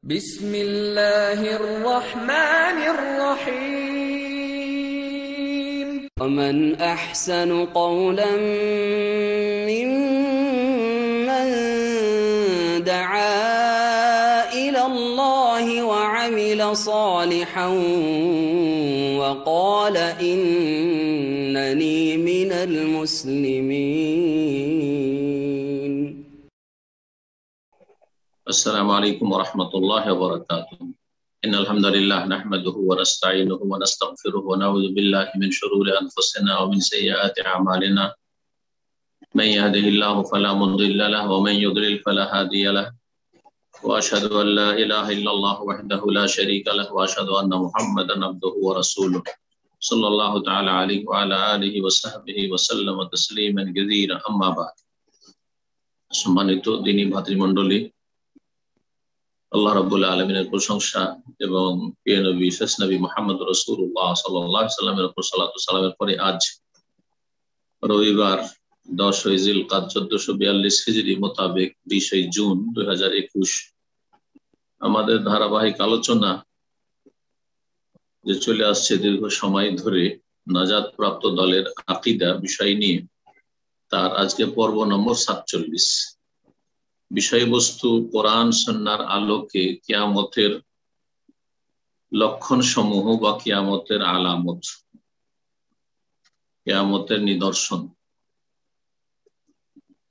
بسم الله الرحمن الرحيم ومن أحسن قولا ممن دعا إلى الله وعمل صالحا وقال إنني من المسلمين. السلام عليكم ورحمة الله وبركاته. إن الحمد لله نحمده ونستعينه ونستغفره ونعوذ بالله من شرور أنفسنا ومن سيئات أعمالنا. من يهده الله فلا مضل له ومن يضلل فلا هادي له. وأشهد أن لا إله إلا الله وحده لا شريك له وأشهد أن محمدا عبده ورسوله صلى الله تعالى عليه وعلى آله وصحبه وسلم تسليما كثيرا أما بعد. সম্মানিত দিনী ভাতৃমণ্ডলী, আল্লাহ রাব্বুল আলামিনের প্রশংসা এবং প্রিয় নবী শেষ নবী মুহাম্মদ রাসূলুল্লাহ সাল্লাল্লাহু আলাইহি সাল্লামের উপর সালাতু সালামের পরে আজ রবিবার 10 জিলকাদ 1442 হিজরি মোতাবেক 20 জুন 2021 আমাদের ধারাবাহিক আলোচনা যে চলে আসছে দীর্ঘ সময় ধরে নাজাত প্রাপ্ত দলের আকীদা বিষয় নিয়ে, তার আজকে পর্ব নম্বর 47। বিষয়বস্তু কোরআন সুন্নাহর আলোকে কিয়ামতের লক্ষণ সমূহ বা কিয়ামতের আলামত, কিয়ামতের নিদর্শন।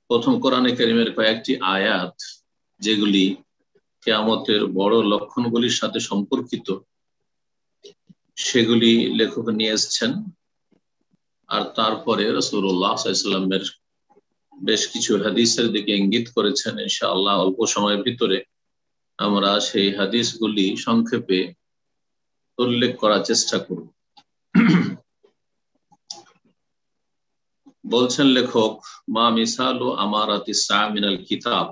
প্রথম কোরআনে কারীমের কয়েকটি আয়াত যেগুলি কিয়ামতের বড় লক্ষণগুলির সাথে সম্পর্কিত, সেগুলি লেখক নিয়ে এসেছেন। আর তারপরে রাসূলুল্লাহ সাল্লাল্লাহু আলাইহি ওয়াসাল্লামের বেশ কিছু হাদিসের দিকে ইঙ্গিত করেছেন। ইনশাআল্লাহ অল্প সময়ের ভিতরে আমরা সেই হাদিসগুলি সংক্ষেপে উল্লেখ করার চেষ্টা করব। বলছেন লেখক, মা মিসালু আমারাতিস সাআ মিনাল কিতাব,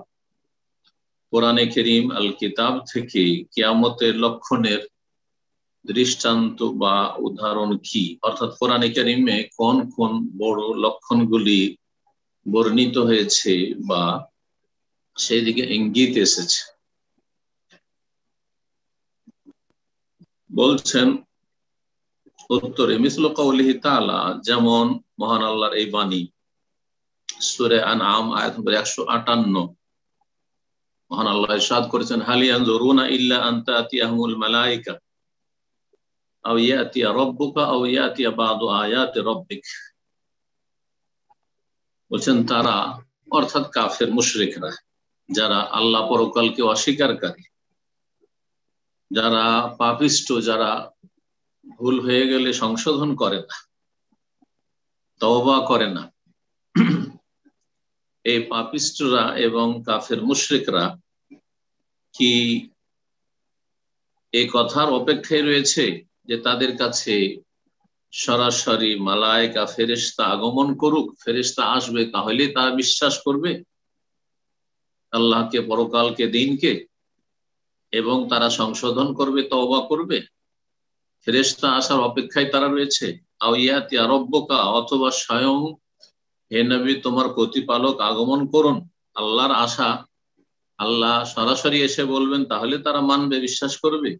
কোরআনে কারীম আল কিতাব থেকে কিয়ামতের লক্ষণের দৃষ্টান্ত বা উদাহরণ কি, অর্থাৎ কোরআনে কারীমে কোন কোন বড় লক্ষণগুলি বর্ণিত হয়েছে বা সেই দিকে ইঙ্গিত এসেছে। বলছেন উত্তরে, মিসলু কাউলিহি তাআলা, যেমন মহান আল্লাহর এই বাণী সূরা আনআম আয়াত নম্বর 158। মহান আল্লাহ ইরশাদ করেছেন, হাল ইয়ানজুরুনা ইল্লা আন তাতিয়াহুমুল মালায়েকা আও ইয়াতিয়া রাব্বুকা আও ইয়াতিয়া বাদু আয়াতি রাব্বিক। বলছেন তারা, অর্থাৎ কাফের মুশরিকরা, যারা আল্লাহ পরকালকে অস্বীকারকারী, যারা পাপিষ্ঠ, যারা ভুল হয়ে গেলে সংশোধন করে না, তওবা করে না, এই পাপিষ্ঠরা এবং কাফের মুশরিকরা কি এই কথার অপেক্ষায় রয়েছে যে তাদের কাছে সরাসরি মালায়েকা ফেরেশতা আগমন করুক, ফেরেশতা আসবে, তাহলে তারা বিশ্বাস করবে আল্লাহকে, পরকালকে, দিনকে, এবং তারা সংশোধন করবে, তওবা করবে? ফেরেশতা আসার অপেক্ষায় তারা রয়েছে। আও ইয়াতিয়া রাব্বুকা, অথবা স্বয়ং হে নবী তোমার প্রতিপালক আগমন করুন, আল্লাহর আশা, আল্লাহ সরাসরি এসে বলবেন, তাহলে তারা মানবে, বিশ্বাস করবে।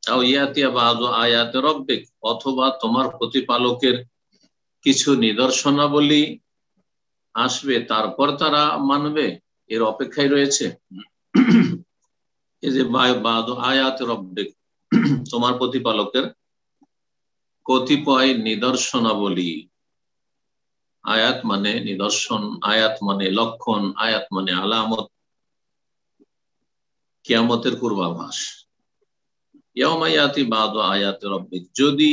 আও ইয়াতিয়া বাদু আয়াতি রাব্বিক, অথবা তোমার প্রতিপালকের কিছু নিদর্শনাবলী আসবে, তারপর তারা মানবে, এর অপেক্ষায় রয়েছে। এই যে বাদু আয়াতি রাব্বিক, তোমার প্রতিপালকের কতিপয় নিদর্শনাবলী, আয়াত মানে নিদর্শন, আয়াত মানে লক্ষণ, আয়াত মানে আলামত, কিয়ামতের পূর্বাভাস। ইয়াউমা ইয়াতি বাদু আয়াতি রাব্বিক, যদি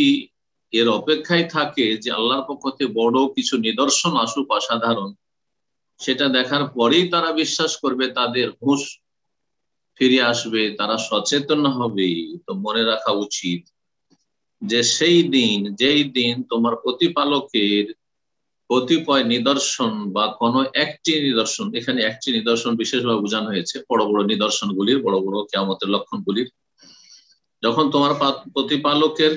এর অপেক্ষায় থাকে যে আল্লাহর পক্ষ থেকে বড় কিছু নিদর্শন আসুক, অসাধারণ, সেটা দেখার পরেই তারা বিশ্বাস করবে, তাদের হুঁশ ফিরে আসবে, তারা সচেতন হবে। তো মনে রাখা উচিত যে সেই দিন, যেই দিন তোমার প্রতিপালকের কতিপয় নিদর্শন বা কোনো একটি নিদর্শন, এখানে একটি নিদর্শন বিশেষভাবে বোঝানো হয়েছে, বড় বড় নিদর্শনগুলির, বড় বড় কিয়ামতের লক্ষণগুলির, যখন তোমার প্রতিপালকের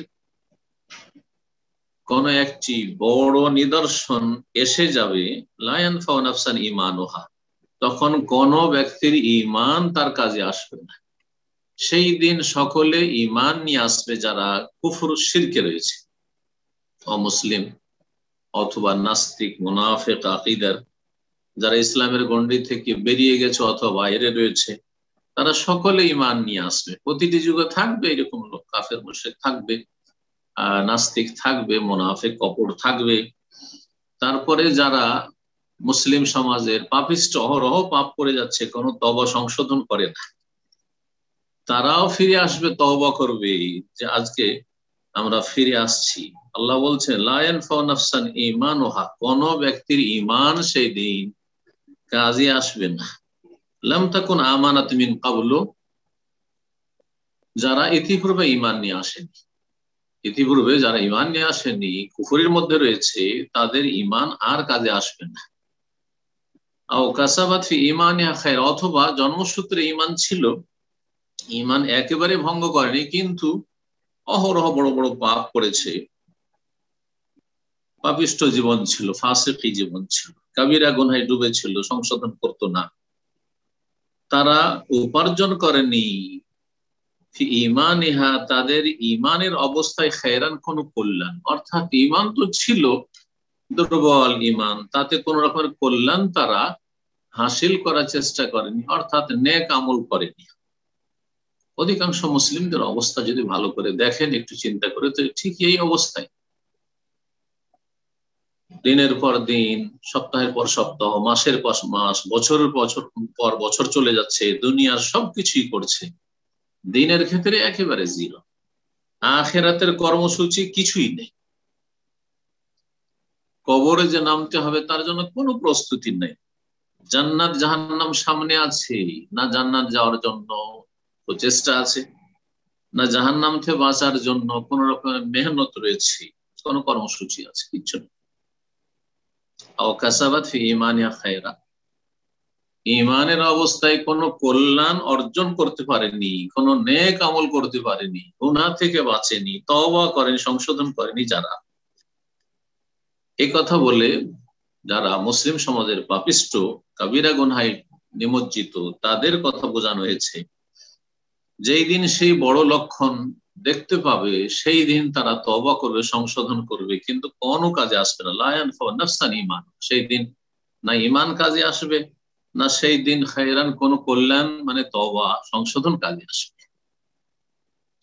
কোন একটি বড় নিদর্শন এসে যাবে, লা ইয়ানফাউ নাফসান ঈমানুহা, তখন কোন ব্যক্তির ঈমান তার কাজে আসবে না। সেই দিন সকলে ঈমান নিয়ে আসবে যারা কুফর শিরকে রয়েছে, অমুসলিম অথবা নাস্তিক মুনাফিক আকীদার, যারা ইসলামের গণ্ডি থেকে বেরিয়ে গেছে অথবা বাইরে রয়েছে, তারা সকলে ঈমান নিয়ে আসবে। প্রতিটি যুগে থাকবে এরকম লোক, কাফের মুশরিক থাকবে, নাস্তিক থাকবে, মুনাফিক কপট থাকবে। তারপরে যারা মুসলিম সমাজের পাপিষ্ঠ, অহরহ পাপ করে যাচ্ছে, কোনো তওবা সংশোধন করে না, তারাও ফিরে আসবে, তওবা করবে যে আজকে আমরা ফিরে আসছি। আল্লাহ বলছেন লা ইয়ানফাউ নাফসান ঈমানুহা, কোন ব্যক্তির ঈমান সেই দিন কাজে আসবে না। লাম তাকুন আমানাত মিন ক্বাবলু, যারা ইতিপূর্বে ঈমান নিয়ে আসেনি, ইতিপূর্বে যারা ঈমান নিয়ে আসেনি, কুফরের মধ্যে রয়েছে, তাদের ঈমান আর কাজে আসবে না। আও কাসাবাত ফি ঈমানিহা খায়র, অথবা জন্মসূত্রে ঈমান ছিল, ঈমান একেবারে ভঙ্গ করেনি, কিন্তু অহরহ বড় বড় পাপ করেছে, পাপিষ্ঠ জীবন ছিল, ফাসিকি জীবন ছিল, কাবিরা গুনাহে ডুবেছিল, সংশোধন করতো না, তারা উপার্জন করেনি ঈমানিহা, তাদের ঈমানের অবস্থায় খায়রান, কোন কল্যাণ, অর্থাৎ ঈমান তো ছিল, দুর্বল ঈমান, তাতে কোন রকমের কল্যাণ তারা হাসিল করার চেষ্টা করেনি, অর্থাৎ নেক আমল করেনি। অধিকাংশ মুসলিমদের অবস্থা যদি ভালো করে দেখেন, একটু চিন্তা করে, তো ঠিক এই অবস্থায় দিনের পর দিন, সপ্তাহের পর সপ্তাহ, মাসের পর মাস, বছরের পর বছর চলে যাচ্ছে, দুনিয়ার সবকিছুই করছে, দিনের ক্ষেত্রে একেবারে জিরো, আখিরাতের কর্মসূচি কিছুই নেই, কবরে যে নামতে হবে তার জন্য কোনো প্রস্তুতি নেই, জান্নাত জাহান্নাম সামনে আছে না, জান্নাত যাওয়ার জন্য প্রচেষ্টা আছে, না জাহান্নাম থেকে বাঁচার জন্য কোন রকমের মেহনত রয়েছে, কোন কর্মসূচি আছে, কিচ্ছু নেই। ঈমানের অবস্থায় কোন কল্যাণ অর্জন করতে পারেনি, কোন নেক আমল করতে পারেনি, গুনাহ থেকে বাঁচেনি, তওবা করেনি, সংশোধন করেনি, যারা এই কথা বলে, যারা মুসলিম সমাজের পাপিষ্ঠ, কাবিরা গুনাহে নিমজ্জিত, তাদের কথা বোঝানো হয়েছে। যেই দিন সেই বড় লক্ষণ দেখতে পাবে, সেই দিন তারা তওবা করবে, সংশোধন করবে, কিন্তু কোনো কাজে আসবে না। লা ইয়ানফাউ নাফসান ঈমান, সেই দিন না ঈমান কাজে আসবে, না সেই দিন খায়রান, কোন কল্যাণ মানে তওবা সংশোধন কাজে আসবে।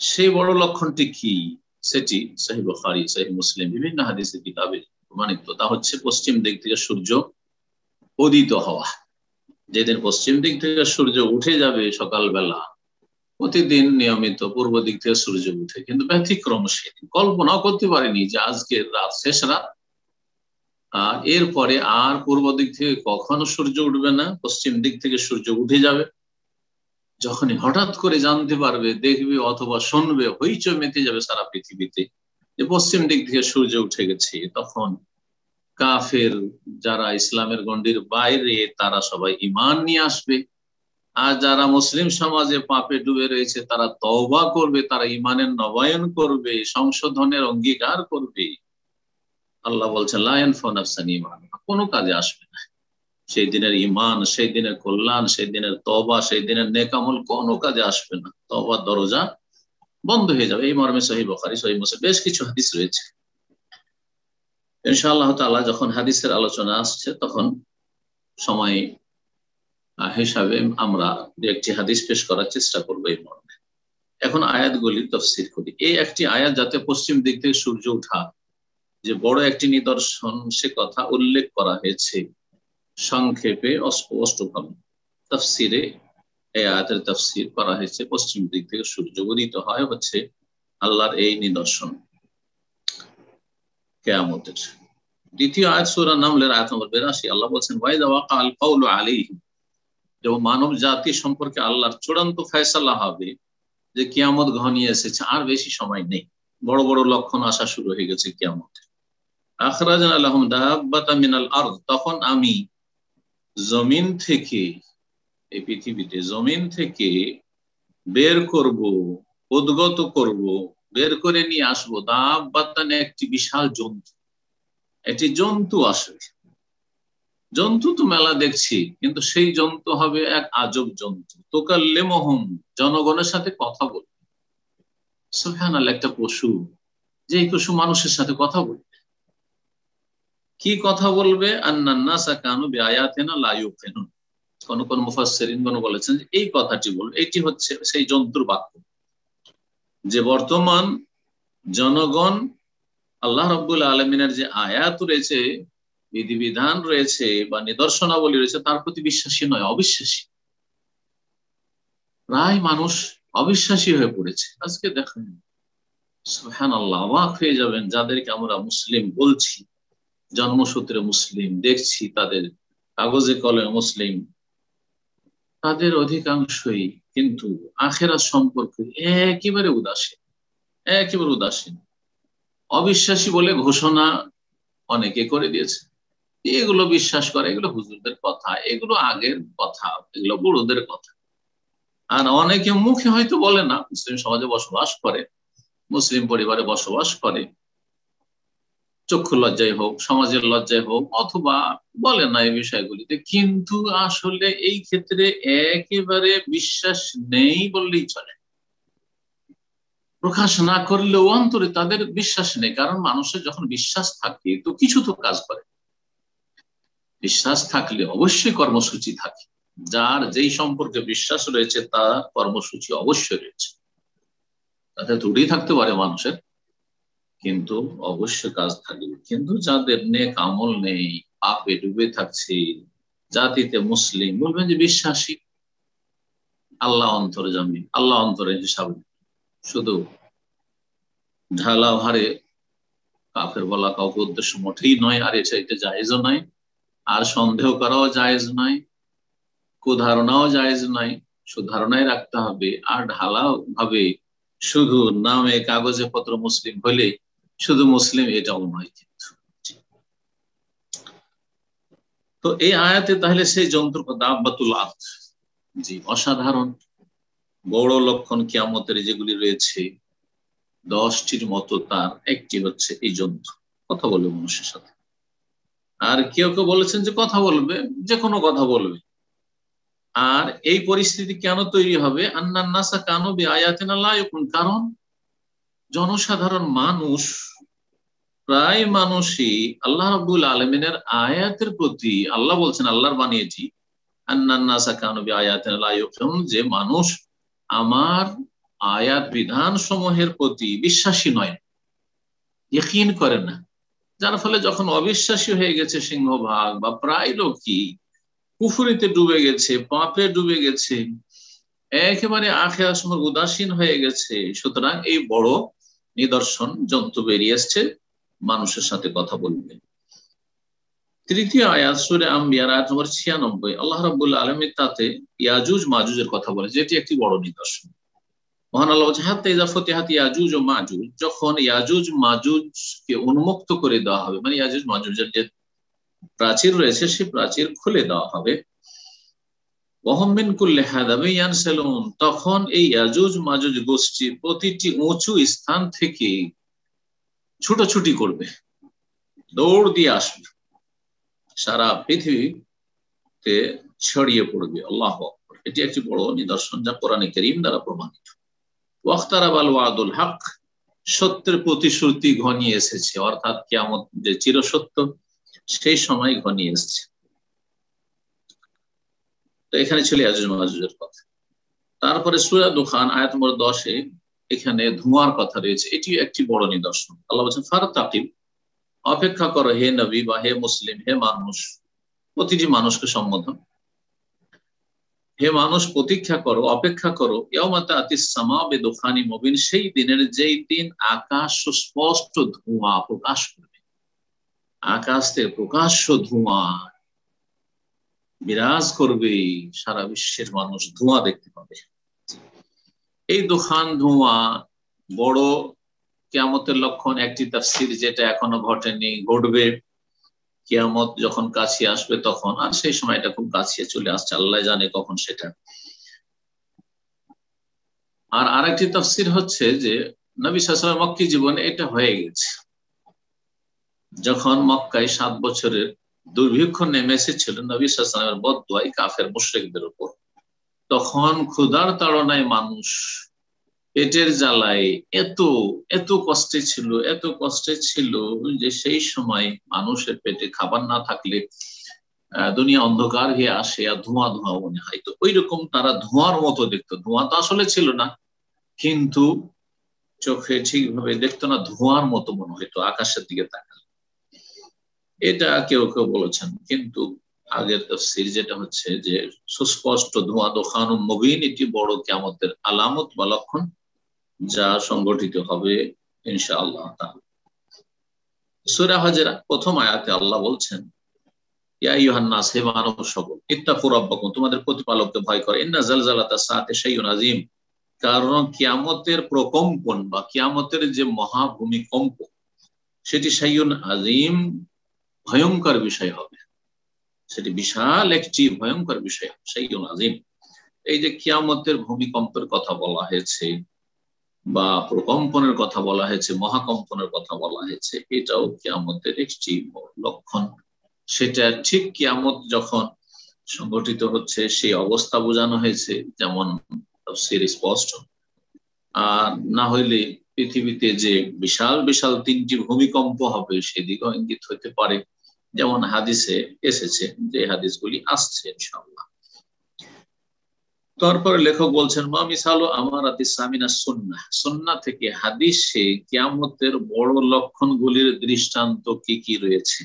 সেই বড় লক্ষণটি কি, সেটি সহিহ বুখারী, সহিহ মুসলিম, বিভিন্ন হাদিসের কিতাবে প্রমাণিত। তা হচ্ছে পশ্চিম দিক থেকে সূর্য উদিত হওয়া। যেদিন পশ্চিম দিক থেকে সূর্য উঠে যাবে সকালবেলা, প্রতিদিন নিয়মিত পূর্ব দিক থেকে সূর্য উঠে, কিন্তু ব্যতিক্রম সেদিন, কল্পনাও করতে পারেনি যে আজকের রাত শেষ রাত, আর এরপরে আর পূর্ব দিক থেকে কখনো সূর্য উঠবে না, পশ্চিম দিক থেকে সূর্য উঠে যাবে। যখনই হঠাৎ করে জানতে পারবে, দেখবে অথবা শুনবে, হইচই মেতে যাবে সারা পৃথিবীতে যে পশ্চিম দিক থেকে সূর্য উঠে গেছে, তখন কাফের যারা ইসলামের গণ্ডির বাইরে, তারা সবাই ঈমান নিয়ে আসবে, আর যারা মুসলিম সমাজে পাপে ডুবে রয়েছে, তারা তওবা করবে, তারা ঈমানের নবায়ন করবে, সংশোধনের অঙ্গীকার করবে। আল্লাহ বলছেন লা ইয়ানফাউ নাফসান ঈমানুহা, কোনো কাজে আসবে না সেই দিনের ঈমান, সেই দিনের কল্যাণ, সেই দিনের তওবা, সেই দিনের নেক আমল, কোনো কাজে আসবে না, তওবার দরজা বন্ধ হয়ে যাবে। এই মর্মে সহিহ বুখারী, সহিহ মুসলিম বেশ কিছু হাদিস রয়েছে। ইনশাআল্লাহ তাআলা যখন হাদিসের আলোচনা আসছে, তখন সময় হিসাবে আমরা একটি হাদিস পেশ করার চেষ্টা করবো এই মর্মে। এখন আয়াতগুলির তাফসীর করি। এই একটি আয়াত, যাতে পশ্চিম দিক থেকে সূর্য ওঠা যে বড় একটি নিদর্শন, সে কথা উল্লেখ করা হয়েছে সংক্ষেপে, অস্পষ্টভাবে তাফসীরে। এই আয়াতের তাফসীর করা হয়েছে, পশ্চিম দিক থেকে সূর্য উদিত হয় হচ্ছে আল্লাহর এই নিদর্শন কিয়ামতের। দ্বিতীয় আয়াত সূরা নামলের আয়াত নম্বর 82, আল্লাহ বলছেন ওয়াইযা ওয়াকাল কাউলু আলাইহিম, যখন মানব জাতি সম্পর্কে আল্লাহর চূড়ান্ত ফয়সালা হবে যে কিয়ামত ঘনিয়ে এসেছে, আর বেশি সময় নেই, বড় বড় লক্ষণ আসা শুরু হয়ে গেছে কিয়ামত। আখরাজনা লাহুম দাব্বাতাম মিনাল আরদ, তখন আমি জমিন থেকে, এই পৃথিবীতে জমিন থেকে বের করব, উদ্গত করব, বের করে নিয়ে আসবো, দাব্বাতান একটি বিশাল জন্তু, একটি জন্তু আসবে। জন্তু তো মেলা দেখছি, কিন্তু সেই জন্তু হবে এক আজব জন্তু। তুকাল্লিমুহুম, জনগণের সাথে কথা বলবে। সুবহানাল্লাহ, একটা পশু, যে পশু মানুষের সাথে কথা বলবে। কি কথা বলবে? আন্নান নাসা কানু বিআয়াতিনা লা ইউকিনুন। কোন কোন মুফাসসিরিনগণ বলেছেন যে এই কথাটি বলবে, এটি হচ্ছে সেই জন্তুর বাক্য, যে বর্তমান জনগণ আল্লাহ রাব্বুল আলামিনের যে আয়াত রয়েছে, বিধিবিধান রয়েছে বা নিদর্শনাবলী রয়েছে, তার প্রতি বিশ্বাসী নয়, অবিশ্বাসী। প্রায় মানুষ অবিশ্বাসী হয়ে পড়েছে। আজকে দেখেন, সুবহানাল্লাহ, অবাক হয়ে যাবেন, যাদেরকে আমরা মুসলিম বলছি, জন্মসূত্রে মুসলিম, দেখছি তাদের কাগজে কলমে মুসলিম, তাদের অধিকাংশই কিন্তু আখিরাত সম্পর্কে একেবারে উদাসীন, একেবারে উদাসীন। অবিশ্বাসী বলে ঘোষণা অনেকে করে দিয়েছে। এগুলো বিশ্বাস করে, এগুলো হুজুরদের কথা, এগুলো আগের কথা, এগুলো বুড়োদের কথা। আর অনেকে মুখে হয়তো বলে না, মুসলিম সমাজে বসবাস করে, মুসলিম পরিবারে বসবাস করে, চক্ষু লজ্জায় হোক, সমাজের লজ্জায় হোক, অথবা বলে না এই বিষয়গুলিতে, কিন্তু আসলে এই ক্ষেত্রে একেবারে বিশ্বাস নেই বললেই চলে। প্রকাশ না করলেও অন্তরে তাদের বিশ্বাস নেই। কারণ মানুষের যখন বিশ্বাস থাকে তো কিছু তো কাজ করে। বিশ্বাস থাকলে অবশ্যই কর্মসূচি থাকে। যার যেই সম্পর্কে বিশ্বাস রয়েছে তার কর্মসূচি অবশ্যই রয়েছে। তাতে ত্রুটি থাকতে পারে মানুষের, কিন্তু অবশ্যই কাজ থাকবে। কিন্তু যাদের নেক আমল নেই, পাপে ডুবে থাকছে, জাতিতে মুসলিম, বলবেন যে বিশ্বাসী, আল্লাহ অন্তর্যামী, আল্লাহ অন্তরে হিসাবে, শুধু ঢালা ভারে কাফের বলা কাউকে উদ্দেশ্য মোটেই নয়, আর এটা জায়েজও নয়, আর সন্দেহ করাও জায়েজ নয়, কুধারণাও জায়েজ নয়, সুধারণায় রাখতে হবে। আর ঢালা ভাবে শুধু নামে কাগজে পত্র মুসলিম হলে শুধু মুসলিম, এটাও নয় কিন্তু। তো এই আয়াতে তাহলে সেই যন্ত্র দাব্বাতুল আরদ, জি, অসাধারণ বড় লক্ষণ কিয়ামতের যেগুলি রয়েছে 10টির মতো, তার একটি হচ্ছে এই যন্ত্র কথা বলবে মানুষের সাথে। আর কেউ কেউ বলেছেন যে কথা বলবে, যে কোনো কথা বলবে। আর এই পরিস্থিতি কেন তৈরি হবে? আন্নান নাসা কানু বিআয়াতিনা লা ইউকিনুন, কারণ জনসাধারণ মানুষ, প্রায় মানুষই আল্লাহ রাব্বুল আলামিনের আয়াতের প্রতি, আল্লাহ বলছেন, আল্লাহর বাণী এটি, আন্নান নাসা কানু বিআয়াতিনা লা ইউকিনুন, যে মানুষ আমার আয়াত বিধান সমূহের প্রতি বিশ্বাসী নয়, ইয়াকিন করে না। যার ফলে যখন অবিশ্বাসী হয়ে গেছে সিংহভাগ বা প্রায় লোকই কুফরিতে ডুবে গেছে, পাপে ডুবে গেছে, একেবারে আখিরাত সম্পর্কে উদাসীন হয়ে গেছে, সুতরাং এই বড় নিদর্শন জন্তু বেরিয়ে এসছে, মানুষের সাথে কথা বলবে। তৃতীয় আয়াত সূরা আম্বিয়ার আয়াত নম্বর 96, আল্লাহ রাব্বুল আলামিন তাতে ইয়াজুজ মাজুজের কথা বলে, যেটি একটি বড় নিদর্শন। মহান আল্লাহ বলছেন, হাত্তা ইযা ফুতিহাত ইয়াজুজ ও মাজুজ, যখন ইয়াজুজ মাজুজকে উন্মুক্ত করে দেওয়া হবে, মানে ইয়াজুজ মাজুজের যে প্রাচীর রয়েছে সেই প্রাচীর খুলে দেওয়া হবে, ওয়াহুম মিন কুল্লি হাদাবিন ইয়ানসিলুন, তখন এই ইয়াজুজ মাজুজ গোষ্ঠী প্রতিটি উঁচু স্থান থেকে ছুটোছুটি করবে, দৌড় দিয়ে আসবে, সারা পৃথিবীতে ছড়িয়ে পড়বে। আল্লাহু আকবার। এটি একটি বড় নিদর্শন যা কোরআনে কারীম দ্বারা প্রমাণিত। ওয়াক্তারাবাল ওয়াদুল হক, সত্যের প্রতিশ্রুতি ঘনিয়ে এসেছে, অর্থাৎ কিয়ামত যে চিরসত্য সেই সময় ঘনিয়ে এসেছে। তো এখানে ছিল ইয়াজুজ মাজুজের কথা। তারপরে সূরা দুখান আয়াত নম্বর 10-এ এখানে ধোঁয়ার কথা রয়েছে, এটি একটি বড় নিদর্শন। আল্লাহ বলছেন, ফারতাকিব, অপেক্ষা করো হে নবী বা হে মুসলিম, হে মানুষ, প্রতিটি মানুষকে সম্বোধন, হে মানুষ প্রতীক্ষা করো, অপেক্ষা করো, ইয়াউমা তা'তিস সামাউ বিদুখানিন মুবিন, সেই দিনের যেই দিন আকাশ স্পষ্ট ধোঁয়া প্রকাশ করবে, আকাশ থেকে প্রকাশ্য ধোঁয়া বিরাজ করবে, সারা বিশ্বের মানুষ ধোঁয়া দেখতে পাবে। এই দুখান ধোঁয়া বড় কিয়ামতের লক্ষণ। একটি তাফসীর, যেটা এখনো ঘটেনি, ঘটবে কিয়ামত যখন কাছে আসবে তখন, আর সেই সময় এটা খুব কাছে চলে আসছে, আল্লাহ জানে কখন সেটা। আর আরেকটি তাফসীর হচ্ছে যে নবী সাল্লাল্লাহু আলাইহি ওয়াসাল্লাম মক্কি জীবনে এটা হয়ে গেছে, যখন মক্কায় 7 বছরের দুর্ভিক্ষ নেমে এসেছিল নবী সাল্লাল্লাহু আলাইহি ওয়াসাল্লামের বদদুয়ায় কাফের মুশরিকদের উপর। তখন ক্ষুধার তাড়নায় মানুষ পেটের জ্বালায় এত এত কষ্টে ছিল, এত কষ্টে ছিল যে সেই সময় মানুষের পেটে খাবার না থাকলে দুনিয়া অন্ধকার হয়ে আসে আর ধোঁয়া ধোঁয়া মনে হয়। তো ওই রকম তারা ধোঁয়ার মতো দেখতো, ধোঁয়া তো আসলে ছিল না, কিন্তু চোখে ঠিকভাবে দেখতো না, ধোঁয়ার মতো মনে হইতো আকাশের দিকে তাকালে। এটা কেউ কেউ বলেছেন, কিন্তু আগের তাফসীর যেটা হচ্ছে যে সুস্পষ্ট ধোঁয়া, দোখানুম মুবিন, এটি বড় কিয়ামতের আলামত বা লক্ষণ, যা সংগঠিত হবে ইনশাআল্লাহ তাআলা। সূরা হজরা প্রথম আয়াতে আল্লাহ বলছেন, ইয়া আইয়ুহান নাস, হে মানব সকল, ইত্তাকু রাব্বাকুম, তোমাদের প্রতিপালককে ভয় করো, ইন্না জালজালাতাস সাআতি শাইউন আযীম, কারণ কিয়ামতের প্রকম্পন বা কিয়ামতের যে মহাভূমিকম্প, সেটি শাইউন আযীম, ভয়ঙ্কর বিষয় হবে, সেটি বিশাল একটি ভয়ঙ্কর বিষয় হবে, শাইউন আযীম। এই যে কিয়ামতের ভূমিকম্পের কথা বলা হয়েছে বা প্রকম্পনের কথা বলা হয়েছে, মহাকম্পনের কথা বলা হয়েছে, এটাও কিয়ামতের একটি লক্ষণ। সেটা ঠিক কিয়ামত যখন সংগঠিত হচ্ছে সেই অবস্থা বোঝানো হয়েছে, যেমন তাফসীর স্পষ্ট। আর না হইলে পৃথিবীতে যে বিশাল বিশাল 3টি ভূমিকম্প হবে সেদিকেও ইঙ্গিত হতে পারে, যেমন হাদিসে এসেছে, যে হাদিসগুলি আসছে ইনশাআল্লাহ। তারপরে লেখক বলছেন, মা মিসালু আমারাতিস সামিনাস সুন্নাহ, সুন্নাহ থেকে হাদিসে কিয়ামতের বড় লক্ষণগুলির দৃষ্টান্ত কি কি রয়েছে।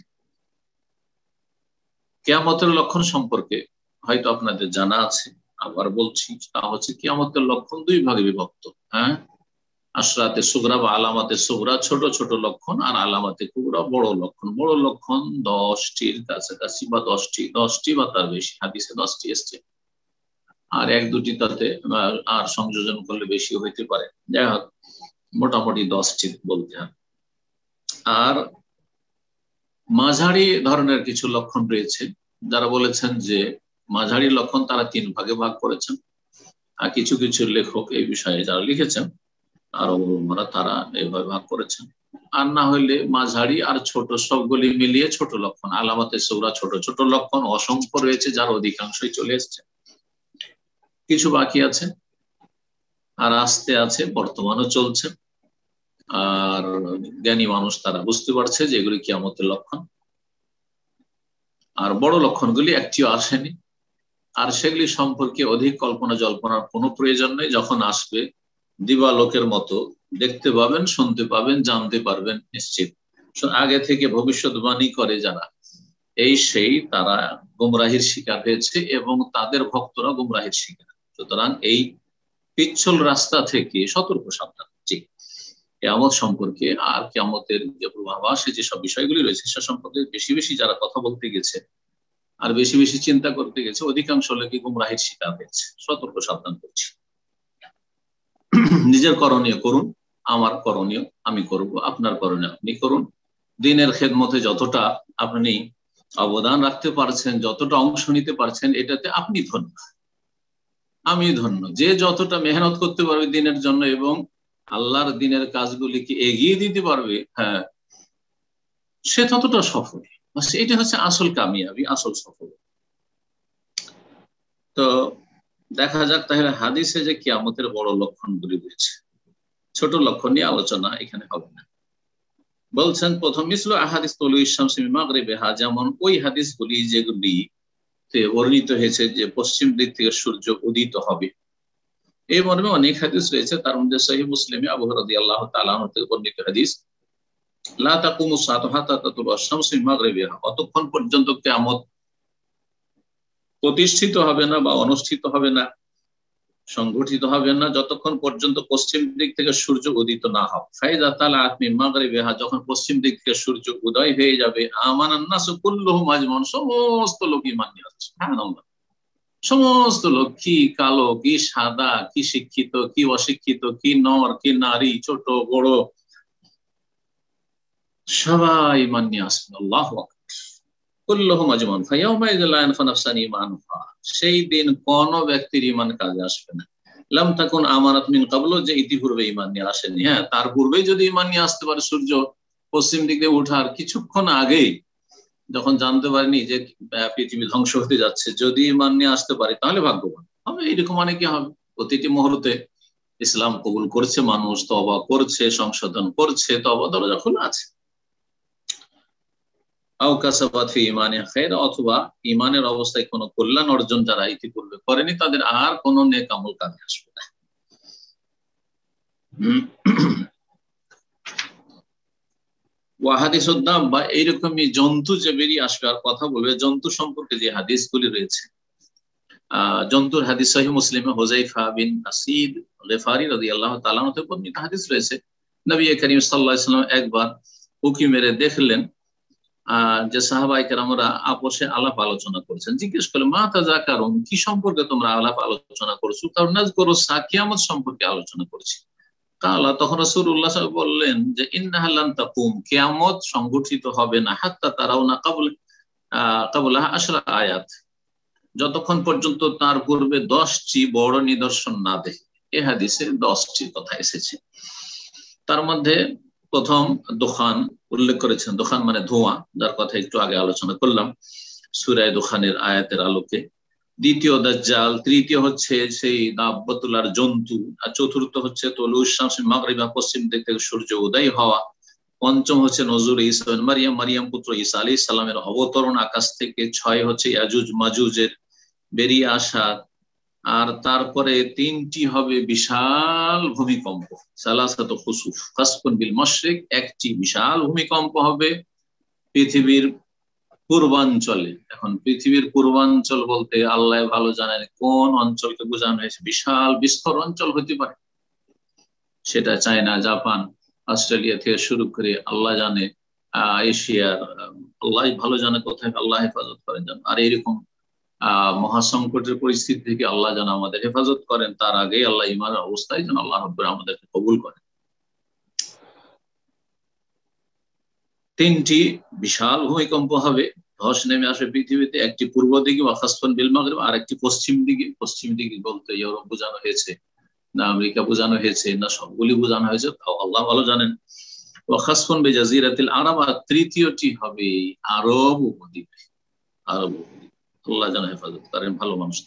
কিয়ামতের লক্ষণ সম্পর্কে হয়তো আপনাদের জানা আছে, আবার বলছি, তা হচ্ছে কিয়ামতের লক্ষণ 2 ভাগে বিভক্ত। হ্যাঁ, আশরাতে সুগরা বা আলামাতে সুগরা ছোট ছোট লক্ষণ, আর আলামাতে কুবরা বড় লক্ষণ। বড় লক্ষণ 10টির কাছাকাছি বা 10টি বা তার বেশি, হাদিসে 10টি এসছে, আর 1-2টি তাতে আর সংযোজন করলে বেশি হইতে পারে, যাই হোক মোটামুটি 10টি বলতে হয়। আর মাঝারি ধরনের কিছু লক্ষণ রয়েছে, যারা বলেছেন যে মাঝারি লক্ষণ তারা 3 ভাগে ভাগ করেছেন, আর কিছু কিছু লেখক এই বিষয়ে যারা লিখেছেন আর তারা এইভাবে ভাগ করেছেন। আর না হইলে মাঝারি আর ছোট সবগুলি মিলিয়ে ছোট লক্ষণ, আলামাতে সুগরা ছোট ছোট লক্ষণ অসংখ্য রয়েছে, যার অধিকাংশই চলে এসছে, কিছু বাকি আছে আর আসতে আছে, বর্তমানও চলছে। আর জ্ঞানী মানুষ তারা বুঝতে পারছে যে এগুলি কিয়ামতের লক্ষণ। আর বড় লক্ষণগুলি একটিও আসেনি, আর সেগুলি সম্পর্কে অধিক কল্পনা জল্পনার কোনো প্রয়োজন নেই। যখন আসবে দিবালোকের মতো দেখতে পাবেন, শুনতে পাবেন, জানতে পারবেন নিশ্চিত। আগে থেকে ভবিষ্যৎবাণী করে যারা, এই সেই তারা গুমরাহির শিকার হয়েছে এবং তাদের ভক্তরা গুমরাহির শিকার। সুতরাং এই পিচ্ছল রাস্তা থেকে সতর্ক সাবধান। জি, কিয়ামত সম্পর্কে আর কিয়ামতের যে পূর্বাভাসে যেসব বিষয়গুলি রয়েছে সে সম্পর্কে বেশি বেশি যারা কথা বলতে গেছে আর বেশি বেশি চিন্তা করতে গেছে, অধিকাংশ লোকই গুমরাহির শিকার হয়েছে। সতর্ক সাবধান করছি। নিজের করণীয় করুন, আমার করণীয় আমি করব, আপনার করণীয় আপনি করুন। দিনের খেদমতে যতটা আপনি অবদান রাখতে পারছেন, যতটা অংশ নিতে পারছেন, এটাতে আপনি ধন্য, আমি ধন্য। যে যতটা মেহনত করতে পারবে দিনের জন্য এবং আল্লাহর দিনের কাজগুলিকে এগিয়ে দিতে পারবে, হ্যাঁ, সে ততটা সফল। এটা হচ্ছে আসল কামিয়াবি, আসল সফল। তো দেখা যাক তাহলে হাদিসে যে কিয়ামতের বড় লক্ষণগুলি রয়েছে, ছোট লক্ষণ নিয়ে আলোচনা এখানে হবে না। বলছেন প্রথম, মিসলু আহাদিস তুলু ইশ-শামসি মিন মাগরিবিহা, যেমন ওই হাদিসগুলি যেগুলিতে বর্ণিত হয়েছে যে পশ্চিম দিক থেকে সূর্য উদিত হবে। এই মর্মে অনেক হাদিস রয়েছে, তার মধ্যে সহিহ মুসলিমে আবু হুরায়রা রাদিয়াল্লাহু তাআলা আনহু থেকে বর্ণিত হাদিস, লা তাকুমু সাআতু হাত্তা তাতলু আশ-শামসু মিন মাগরিবিহা, অতক্ষণ পর্যন্ত কিয়ামত প্রতিষ্ঠিত হবে না বা অনুষ্ঠিত হবে না, সংগঠিত হবে না, যতক্ষণ পর্যন্ত পশ্চিম দিক থেকে সূর্য উদিত না হবে। ফাইযা তালাআত মিন মাগরিবিহা, যখন পশ্চিম দিক থেকে সূর্য উদয় হয়ে যাবে, আমানান নাসু কুল্লুহুম আজমাউন, সমস্ত লোক ঈমান নিয়ে আসছে। সুবহানাল্লাহ, সমস্ত লোক, কি কালো, কি সাদা, কি শিক্ষিত, কি অশিক্ষিত, কি নর, কি নারী, ছোট বড়, সবাই ঈমান নিয়ে আসবে। আল্লাহু আকবার। কুল্লুহুম আজমাউন ফায়াউমাইযিন লা ইয়ানফা নাফসান ঈমানুহা, সেই দিন কোন ব্যক্তির ঈমান কাজে আসবে না। লাম তাকুন আমানাত মিন ক্বাবলু, যে ইতিপূর্বে ঈমান নিয়ে আসেনি। হ্যাঁ, তার পূর্বেই যদি ঈমান নিয়ে আসতে পারে, সূর্য পশ্চিম দিকে ওঠার কিছুক্ষণ আগেই যখন জানতে পারিনি যে পৃথিবী ধ্বংস হতে যাচ্ছে, যদি ঈমান নিয়ে আসতে পারি তাহলে ভাগ্যবান হবে। এইরকম অনেকে হবে। প্রতিটি মুহূর্তে ইসলাম কবুল করছে মানুষ, তওবা করছে, সংশোধন করছে, তওবা দরজা খোলা আছে। আও কাসাবাত ফি ঈমানিহা খায়রা, অথবা ঈমানের অবস্থায় কোনো কল্যাণ অর্জন যারা ইতিপূর্বে করেনি তাদের আর কোনো নেক আমল কাজে আসবে না। ওয়াহাদিসুদ দাব্বা, এইরকমই জন্তু যে বেরিয়ে আসবে আর কথা বলবে, জন্তু সম্পর্কে যে হাদিসগুলি রয়েছে, জন্তুর হাদিস সহিহ মুসলিমে হুযায়ফা বিন আসিদ গিফারি রাদিয়াল্লাহু তাআলা আনহু থেকে বর্ণিত হাদিস রয়েছে। নবী করিম সাল্লাল্লাহু আলাইহি ওয়াসাল্লাম একবার উঁকি মেরে দেখলেন যে সাহাবায়ে কেরামরা আপোষে আলাপ আলোচনা করছেন। জিজ্ঞেস করলেন, মা তাযাকারুন, কি সম্পর্কে তোমরা আলাপ আলোচনা করছো? কারণ নাযকুরু কিয়ামত সম্পর্কে আলোচনা করছি। কালা, তখন রাসূলুল্লাহ সাল্লাল্লাহু আলাইহি ওয়াসাল্লাম বললেন যে ইন্নাহা লান তাকুম, কিয়ামত সংঘটিত হবে না, হাত্তা তারাউনা ক্বাবলাহা আশরা আয়াত, যতক্ষণ পর্যন্ত তার পূর্বে 10টি বড় নিদর্শন না দেখে। এই হাদিসে 10টি কথা এসেছে। তার মধ্যে প্রথম দুখান উল্লেখ করেছেন। দুখান মানে ধোঁয়া, যার কথা একটু আগে আলোচনা করলাম সূরা দুখানের আয়াতের আলোকে। দ্বিতীয় দাজ্জাল, তৃতীয় হচ্ছে সেই দাব্বাতুল্লাহর জন্তু, আর চতুর্থ হচ্ছে তুলুশ শামস মিন মাগরিবা, পশ্চিম দিক থেকে সূর্য উদয় হওয়া। পঞ্চম হচ্ছে নজুল ঈসা ইবনে মারইয়াম, মারইয়াম পুত্র ঈসা আলাইহিস সালামের অবতরণ আকাশ থেকে। 6 হচ্ছে ইয়াজুজ মাজুজের বেরিয়ে আসা। আর তারপরে 3টি হবে বিশাল ভূমিকম্প, সালাসাতু খুসুফ, কাসফুন বিল মাশরিক, একটি বিশাল ভূমিকম্প হবে পৃথিবীর পূর্বাঞ্চলে। এখন পৃথিবীর পূর্বাঞ্চল বলতে আল্লাহ ভালো জানেন কোন অঞ্চলকে বোঝানো হয়েছে। বিশাল বিস্তর অঞ্চল হতে পারে, সেটা চায়না, জাপান, অস্ট্রেলিয়া থেকে শুরু করে আল্লাহ জানে এশিয়ার, আল্লাহ ভালো জানে কোথায় আল্লাহ হেফাজত করেন। আর এইরকম মহাসংকটের পরিস্থিতি থেকে আল্লাহ যেন আমাদের হেফাজত করেন। তার আগে আল্লাহ ঈমানের অবস্থায় যেন আল্লাহ রাব্বুল আমাদেরকে কবুল করেন। 3টি বিশাল ভূমিকম্প হবে, ধস নেমে আসবে পৃথিবীতে। একটি পূর্ব দিকে ওয়াখাসফুন বিল মাগরিব, আর একটি পশ্চিম দিকে। পশ্চিম দিকে বলতে ইউরোপ বোঝানো হয়েছে না আমেরিকা বোঝানো হয়েছে না সবগুলি বোঝানো হয়েছে, তাও আল্লাহ ভালো জানেন। ওয়াখাসফুন বিজাজিরাতিল আরব, আর তৃতীয়টি হবে আরব উপদ্বীপে। আরব উপদ্বীপ, আল্লাহ যেন হেফাজত করেন ভালো মানুষ।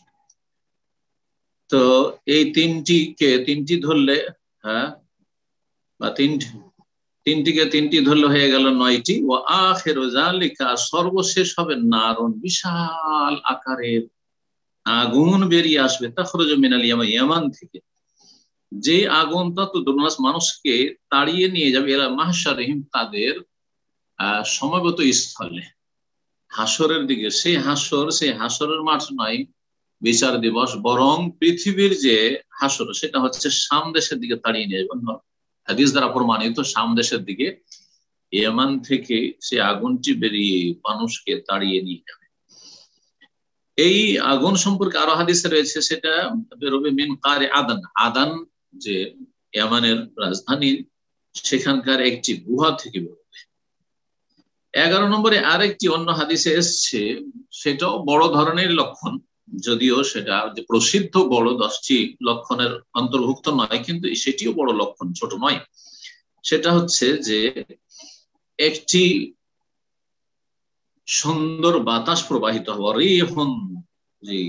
তো এই তিনটি ধরলে, হ্যাঁ, বা তিনটি ধরলে হয়ে গেল 9টি। ও আখিরু যালিকা, সর্বশেষ হবে নারুন, বিশাল আকারের আগুন বেরিয়ে আসবে, তাখরুজু মিনাল ইয়ামান, ইয়ামান থেকে। যে আগুনটা তো মানুষকে তাড়িয়ে নিয়ে যাবে এলা মাহশারিহিম, তাদের সমবেত স্থলে, হাসরের দিকে। সেই হাসরের মাঠ নয় বিচার দিবস, বরং পৃথিবীর যে হাসর সেটা হচ্ছে শাম দেশের দিকে তাড়িয়ে নিয়ে যাবে। হাদিস দ্বারা প্রমাণিত শাম দেশের দিকে ইয়েমান থেকে সে আগুনটি বেরিয়ে মানুষকে তাড়িয়ে নিয়ে যাবে। এই আগুন সম্পর্কে আরো হাদিসে রয়েছে, সেটা বেরোবে মিন কারে আদান। আদান যে ইয়েমানের রাজধানী, সেখানকার একটি গুহা থেকে বেরোবে। 11 নম্বরে আরেকটি অন্য হাদিসে এসছে, সেটাও বড় ধরনের লক্ষণ, যদিও সেটা যে প্রসিদ্ধ বড় 10টি লক্ষণের অন্তর্ভুক্ত নয়, কিন্তু সেটিও বড় লক্ষণ, ছোট নয়। সেটা হচ্ছে যে একটি সুন্দর বাতাস প্রবাহিত হবে, রিহুন জি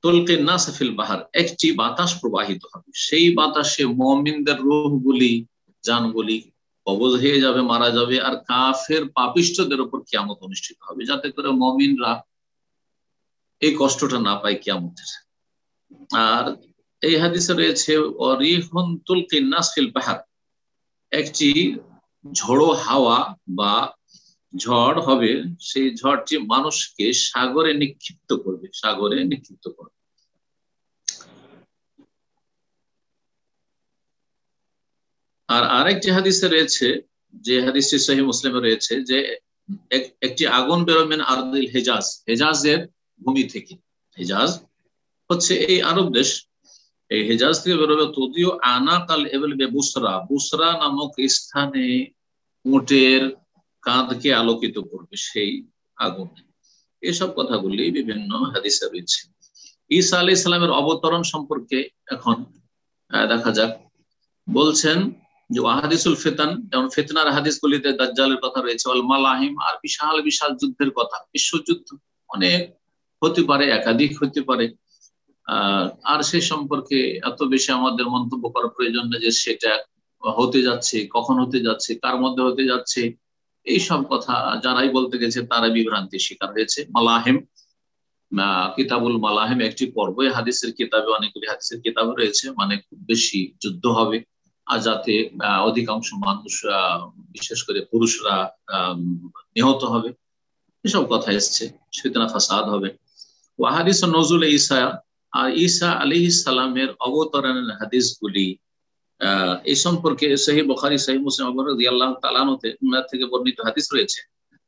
তুলকিন নাস ফিল বাহার, একটি বাতাস প্রবাহিত হবে। সেই বাতাসে মুমিনদের রূহগুলি, জানগুলি কবজ হয়ে যাবে, মারা যাবে। আর কাফের পাপিষ্ঠদের উপর কিয়ামত অনুষ্ঠিত হবে, যাতে করে মুমিনরা এই কষ্টটা না পায় কিয়ামতের। আর এই হাদিসে রয়েছে রিহুন তুলকিন নাস ফিল বাহার, একটি ঝোড়ো হাওয়া বা ঝড় হবে, সেই ঝড়টি মানুষকে সাগরে নিক্ষিপ্ত করবে, সাগরে নিক্ষিপ্ত করবে। আর আরেকটি হাদিসে রয়েছে, যে হাদিসটি সহিহ মুসলিমে রয়েছে, যে একটি আগুন বেরোবেন আরদিল হেজাজ, হেজাজের ভূমি থেকে। হেজাজ হচ্ছে এই আরব দেশ, এই হেজাজ থেকে বেরোবে। তদিও আনাকাল এবেল বে বুসরা, বুসরা নামক স্থানে উটের কাঁধকে আলোকিত করবে সেই আগুন। এসব কথাগুলি বিভিন্ন হাদিসে রয়েছে। ঈসা আলাইহিস সালামের অবতরণ সম্পর্কে এখন দেখা যাক। বলছেন যে আহাদিসুল ফিতান, যেমন ফিতনার হাদিসগুলিতে দাজ্জালের কথা রয়েছে, ওয়াল মালাহিম, আর বিশাল বিশাল যুদ্ধের কথা, বিশ্বযুদ্ধ অনেক হতে পারে, একাধিক হতে পারে। আর সে সম্পর্কে এত বেশি আমাদের মন্তব্য করার প্রয়োজন নেই যে সেটা হতে যাচ্ছে, কখন হতে যাচ্ছে, কার মধ্যে হতে যাচ্ছে, এই সব কথা যারাই বলতে গেছে তারা বিভ্রান্তির শিকার হয়েছে। মালাহিম, কিতাবুল মালাহিম একটি পর্ব, হাদিসের কিতাবে অনেকগুলি হাদিসের কিতাব রয়েছে, মানে খুব বেশি যুদ্ধ হবে আর যাতে অধিকাংশ মানুষ বিশেষ করে পুরুষরা নিহত হবে, এসব কথা এসছে। ফিতনা ফাসাদ হবে। হাদিস নজুল ঈসা, আর ঈসা আলাইহিস সালামের অবতরণের হাদিসগুলি, এই সম্পর্কে সহিহ বুখারী, সহিহ মুসলিম রাদিয়াল্লাহু তাআলা থেকে বর্ণিত হাদিস রয়েছে।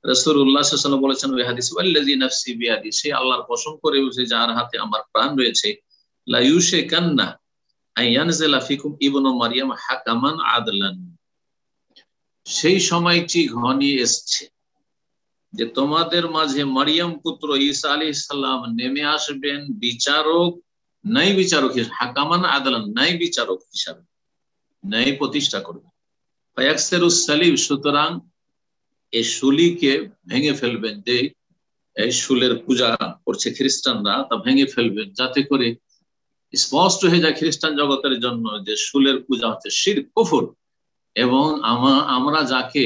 রাসূলুল্লাহ সাল্লাল্লাহু আলাইহি ওয়াসাল্লাম বলেছেন ওই হাদিসে, ওয়াল্লাযী নাফসি বিয়াদি, সে আল্লাহর কসম করে বলছে যার হাতে আমার প্রাণ রয়েছে, লা ইউশিকান্না আয়ানজিলা ফিকুম ইবনু মারইয়াম হাকামান আদলান, সেই সময়টি ঘনিয়ে এসছে যে তোমাদের মাঝে মারিয়াম পুত্র ঈসা আলাইহিস সালাম নেমে আসবেন বিচারক, ন্যায় বিচারক হিসেবে, হাকামান আদলান, ন্যায় বিচারক হিসাবে, ন্যায় প্রতিষ্ঠা করবেন। ফায়াকসিরুস সালিব, সুতরাং এই শুলিকে ভেঙে ফেলবেন, যে এই শুলের পূজা করছে খ্রিস্টানরা তা ভেঙে ফেলবেন, যাতে করে স্পষ্ট হয়ে যায় খ্রিস্টান জগতের জন্য যে শুলের পূজা হচ্ছে শিরক, কুফর, এবং আমরা যাকে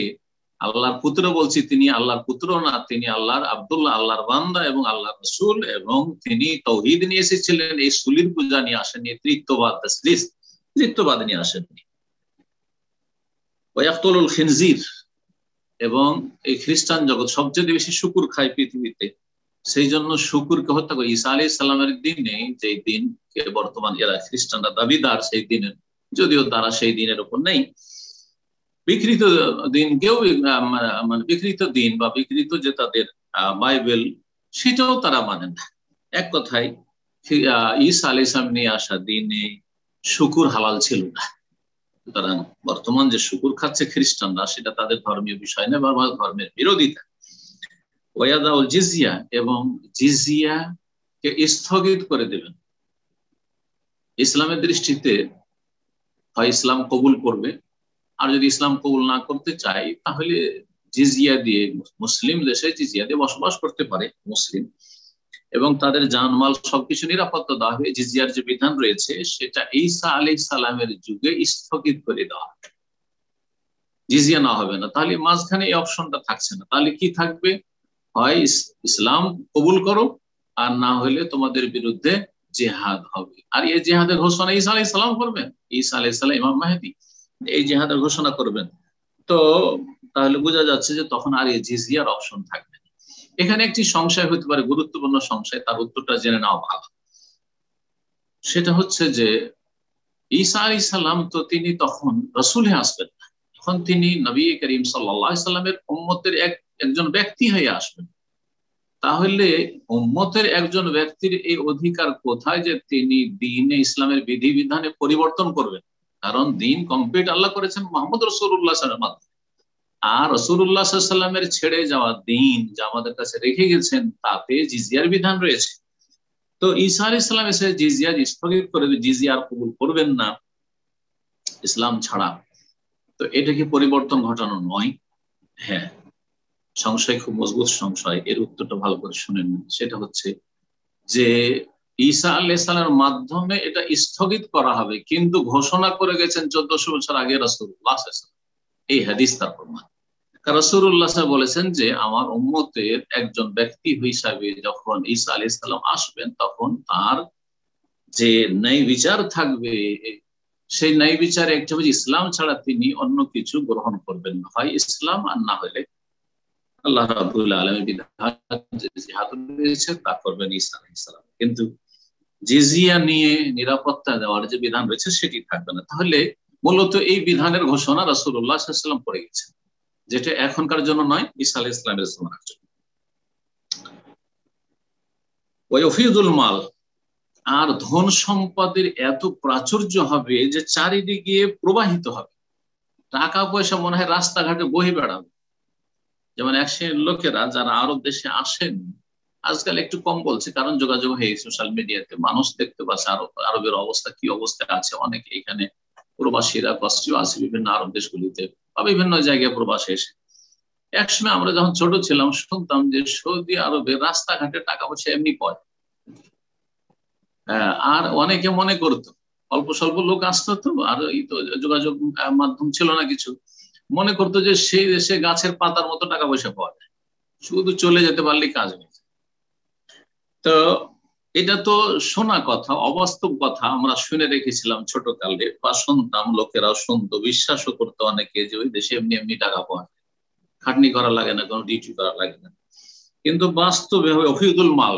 আল্লাহর পুত্র বলছি তিনি আল্লাহর পুত্র না, তিনি আল্লাহর আব্দুল্লাহ, আল্লাহর বান্দা এবং আল্লাহর রাসূল, এবং তিনি তাওহীদ নিয়ে এসেছিলেন, এই শুলির পূজা নিয়ে আসেননি, তৃতীয়বাদ নিয়ে আসেননি। ওয়ায়াকতুলুল খিনজির, এবং এই খ্রিস্টান জগৎ সবচেয়ে বেশি শুকুর খায় পৃথিবীতে, সেই জন্য শুকুরকে হত্যা করে ঈসা আলাইহিস সালামের দিনে, যে দিনকে বর্তমান এরা খ্রিস্টানরা দাবিদার সেই দিনের, যদিও তারা সেই দিনের উপর নেই, বিকৃত দিন, কেউ মানে বিকৃত দিন বা বিকৃত যে তাদের বাইবেল, সেটাও তারা মানে না। এক কথায় ঈসা আলাইহিস সালাম নিয়ে আসা দিনে শুকুর হালাল ছিল না। সুতরাং বর্তমান যে শুকুর খাচ্ছে খ্রিস্টানরা, সেটা তাদের ধর্মীয় বিষয় না বা ধর্মের বিরোধিতা। ওয়াদাউল জিজিয়া, এবং জিজিয়াকে স্থগিত করে দেবেন। ইসলামের দৃষ্টিতে হয় ইসলাম কবুল করবে, আর যদি ইসলাম কবুল না করতে চাই তাহলে জিজিয়া দিয়ে, মুসলিম দেশে জিজিয়া দিয়ে বসবাস করতে পারে মুসলিম, এবং তাদের জানমাল সবকিছু নিরাপত্তা দেওয়া হবে। জিজিয়ার যে বিধান রয়েছে সেটা ঈসা আলাইহিস সালামের যুগে স্থগিত করে দেওয়া হবে, জিজিয়া না হবে না। তাহলে মাঝখানে এই অপশনটা থাকছে না, তাহলে কি থাকবে? হয় ইসলাম কবুল করো, আর না হলে তোমাদের বিরুদ্ধে জিহাদ হবে। আর এই জিহাদের ঘোষণা ঈসা আলাইহিস সালাম করবেন, ঈসা আলাইহিস সালাম ইমাম মাহদী এই জিহাদের ঘোষণা করবেন। তো তাহলে বোঝা যাচ্ছে যে তখন আর এই জিজিয়ার অপশন থাকবে না। এখানে একটি সংশয় হতে পারে, গুরুত্বপূর্ণ সংশয়, তার উত্তরটা জেনে নেওয়া ভালো। সেটা হচ্ছে যে ঈসা আলাইহিস সালাম তো তিনি তখন রাসূল হয়ে আসবেন না, তখন তিনি নবী করিম সাল্লাল্লাহু আলাইহি সাল্লামের উম্মতের একজন ব্যক্তি হয়ে আসবেন। তাহলে উম্মতের একজন ব্যক্তির এই অধিকার কোথায় যে তিনি দ্বীনে ইসলামের বিধিবিধানে পরিবর্তন করবেন? কারণ দিন কমপ্লিট আল্লাহ করেছেন মুহাম্মদ রাসূলুল্লাহ সাল্লাল্লাহু আলাইহি ওয়াসাল্লামের মাধ্যমে, আর রাসূলুল্লাহ সাল্লাল্লাহু আলাইহি ওয়াসাল্লামের ছেড়ে যাওয়া দিন যা আমাদের কাছে রেখে গেছেন তাতে জিজিয়ার বিধান রয়েছে। তো ঈসা আলাইহিস সালাম এসে জিজিয়া স্থগিত করে, জিজিয়া কবুল করবেন না ইসলাম ছাড়া, তো এটা কি পরিবর্তন ঘটানো নয়? হ্যাঁ, সংশয় খুব মজবুত সংশয়। এর উত্তরটা ভালো করে শুনেন। সেটা হচ্ছে যে ঈসা আলাইহিস সালামের মাধ্যমে এটা স্থগিত করা হবে, কিন্তু ঘোষণা করে গেছেন 1400 বছর আগে রাসূলুল্লাহ সাল্লাল্লাহু আলাইহি ওয়াসাল্লাম। এই হাদিস তার প্রমাণ। রাসূলুল্লাহ সাল্লাল্লাহু আলাইহি ওয়াসাল্লাম বলেছেন যে আমার উম্মতের একজন ব্যক্তি হিসাবে যখন ঈসা আলাইহিস সালাম আসবেন, তখন তার যে ন্যায় বিচার থাকবে, সেই ন্যায় বিচারে একটা হচ্ছে ইসলাম ছাড়া তিনি অন্য কিছু গ্রহণ করবেন না, হয় ইসলাম আর না হলে আল্লাহ রাব্বুল আলামিন বিধান যে জিহাদ রয়েছে তা করবেন ঈসা আলাইহিস সালাম। কিন্তু জিজিয়া নিয়ে নিরাপত্তা দেওয়ার যে বিধান রয়েছে সেটি থাকবে না। তাহলে মূলত এই বিধানের ঘোষণা রাসূলুল্লাহ সাল্লাল্লাহু আলাইহি ওয়াসাল্লাম করে গেছেন, যেটা এখনকার জন্য নয়, ঈসা আলাইহিস সালামের জমানার জন্য। ওয়ায়ফিজুল মাল, আর ধন সম্পদের এত প্রাচুর্য হবে যে চারিদিকে প্রবাহিত হবে, টাকা পয়সা মনে হয় রাস্তাঘাটে বহে বেড়াবে। যেমন এক শ্রেণীর লোকেরা যারা আরব দেশে আসেন, আজকাল একটু কম বলছে কারণ যোগাযোগ হয়ে সোশ্যাল মিডিয়াতে মানুষ দেখতে পাচ্ছে আরবের অবস্থা কি অবস্থায় আছে। অনেকে এখানে পুরো প্রবাসীরা কষ্টও আছে বিভিন্ন আরব দেশগুলিতে বা বিভিন্ন জায়গায় প্রবাসে এসে। একসময় আমরা যখন ছোট ছিলাম শুনতাম যে সৌদি আরবে রাস্তাঘাটে টাকা পয়সা এমনি পায়। আর অনেকে মনে করতো, অল্প স্বল্প লোক আসতো তো, আর এই তো যোগাযোগ মাধ্যম ছিল না কিছু, মনে করতো যে সেই দেশে গাছের পাতার মতো টাকা পয়সা পাওয়া যায়, শুধু চলে যেতে পারলেই কাজ হয়ে যায়। তো এটা তো শোনা কথা, অবাস্তব কথা আমরা শুনে রেখেছিলাম ছোট কালে, বা শুনতাম, লোকেরাও শুনতো, বিশ্বাসও করতো অনেকে যে ওই দেশে এমনি এমনি টাকা পাওয়া যায়, খাটনি করা লাগে না, কোনো ডিউটি করা লাগে না। কিন্তু বাস্তবে অফিদুল মাল,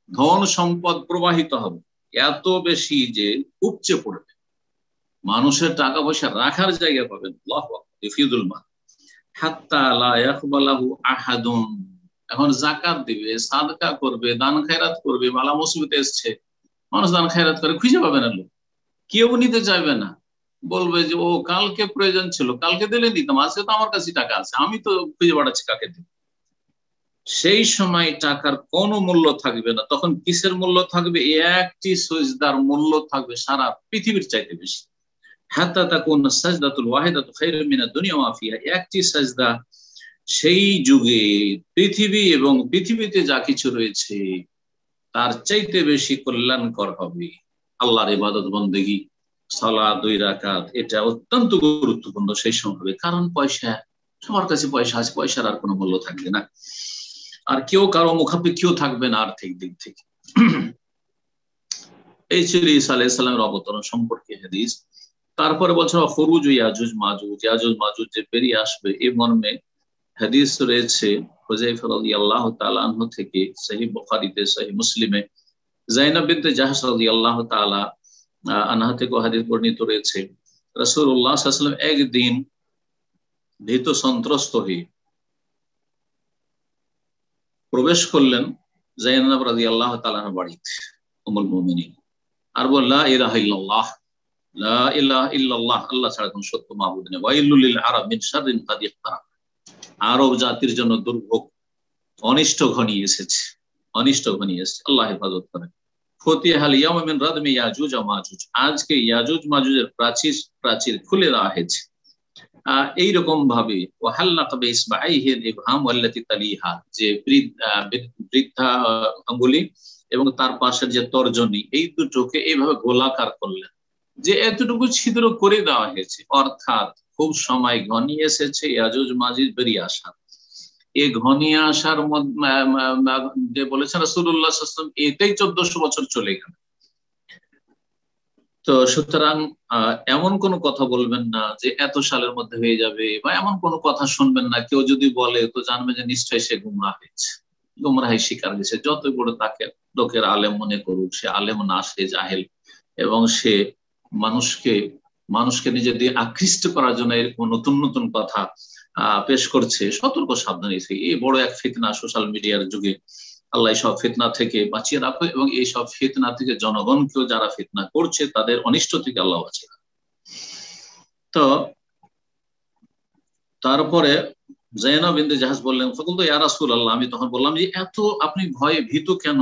ধন সম্পদ প্রবাহিত হবে এত বেশি যে উপচে পড়বে, মানুষের টাকা পয়সা রাখার জায়গা পাবেন। ইফিদুল মাল হাত্তা লা ইয়াকবালাহু আহাদুন। এখন যাকাত দিবে, সাদকা করবে, দান খায়রাত করবে, মালা মুসিবতে এসছে, মানুষ দান খায়রাত করে, খুঁজে পাবে না লোক, কেউ নিতে চাইবে না, বলবে যে ও কালকে প্রয়োজন ছিল, কালকে দিলে দিতাম, আজকে তো আমার কাছে টাকা আছে, আমি তো খুঁজে বেড়াচ্ছি কাকে দিব। সেই সময় টাকার কোনো মূল্য থাকবে না, তখন কিসের মূল্য থাকবে? একটি সিজদার মূল্য থাকবে সারা পৃথিবীর চাইতে বেশি। হাত্তা তাকুন সাজদাতুল ওয়াহিদাতু খায়রুম মিনাদ দুনিয়া ওয়া মা ফিহা। একটি সাজদা সেই যুগে পৃথিবী এবং পৃথিবীতে যা কিছু রয়েছে তার চাইতে বেশি কল্যাণকর হবে। আল্লাহর ইবাদত বন্দেগী, সালাত 2 রাকাত, এটা অত্যন্ত গুরুত্বপূর্ণ সেই সময় হবে। কারণ পয়সা, সবার কাছে পয়সা আছে, পয়সার আর কোনো মূল্য থাকবে না, আর কেউ কারো মুখাপেক্ষীও থাকবে না আর্থিক দিক থেকে। এই ছিল ঈসা আলাইহিস সালামের অবতরণ সম্পর্কে হাদিস। তারপরে বলছে খুরুজ ইয়াজুজ মাজুজ, ইয়াজুজ মাজুজ যে বেরিয়ে আসবে, এই মর্মে হাদিস রয়েছে হুযায়ফা রাদিয়াল্লাহু তাআলা আনহু থেকে, সহিহ বুখারীতে, সহিহ মুসলিমে যায়েনব বিনতে জাহশ রাদিয়াল্লাহু তাআলা আনহা থেকে হাদিস বর্ণিত রয়েছে। রাসূলুল্লাহ সাল্লাল্লাহু আলাইহি ওয়াসাল্লাম একদিন ভীত সন্ত্রস্ত হয়ে প্রবেশ করলেন যায়েনব রাদিয়াল্লাহু তাআলার বাড়িতে, উম্মুল মুমিনিন, আর বললেন লা ইলাহা ইল্লাল্লাহ, লা ইলাহা ইল্লাল্লাহ, আল্লাহ ছাড়া কোনো সত্য মাবুদ নেই, ওয়াইলুল লিল আরাব মিন শাররিন কাদ ইকতারাব, আরব জাতির জন্য দুর্ভোগ, অনিষ্ট ঘনিয়ে এসেছে, অনিষ্ট ঘনিয়ে এসেছে, আল্লাহ হেফাজত করেন। ফতিহাল ইয়াউমা মিন রাদমি ইয়াজুজ ওয়া মাজুজ, আজকে ইয়াজুজ মাজুজের প্রাচীর খুলে দেওয়া হয়েছে। এইরকম ভাবে ওয়াহাল্লাকা বিইসবাইহি ইবহাম ওয়াল্লাতি তালিহা, যে বৃদ্ধা আঙ্গুলি এবং তার পাশের যে তর্জনী, এই দুটোকে এইভাবে গোলাকার করলেন, যে এতটুকু ছিদ্র করে দেওয়া হয়েছে, অর্থাৎ খুব সময় ঘনিয়ে এসেছে ইয়াজুজ মাজুজ বেরিয়ে আসার। এই ঘনিয়ে আসার যে বলেছেন রাসূলুল্লাহ সাল্লাল্লাহু আলাইহি ওয়াসাল্লাম, এটাই 1400 বছর চলে গেল। তো সুতরাং এমন কোনো কথা বলবেন না যে এত সালের মধ্যে হয়ে যাবে, বা এমন কোনো কথা শুনবেন না, কেউ যদি বলে তো জানবে যে নিশ্চয়ই সে গুমরাহ হয়েছে, গুমরাহি শিকার হয়েছে। যত বড় তাকে লোকের আলেম মনে করুক, সে আলেম না, সে জাহেল, এবং সে মানুষকে নিজে দিয়ে আকৃষ্ট করার জন্য এরকম নতুন নতুন কথা পেশ করছে, সতর্ক সাবধান। এই বড় এক ফিতনা সোশ্যাল মিডিয়ার যুগে, আল্লাহ সব ফিতনা থেকে বাঁচিয়ে রাখো, এবং এই সব ফিতনা থেকে জনগণকেও যারা ফিতনা করছে তাদের অনিষ্ট থেকে আল্লাহ বাঁচিয়ে রাখো। তো তারপরে যায়েনব বিনতে জাহশ বললেন, ফাকুলতু ইয়া রাসূলুল্লাহ, আমি তখন বললাম যে এত আপনি ভয়ে ভীত কেন?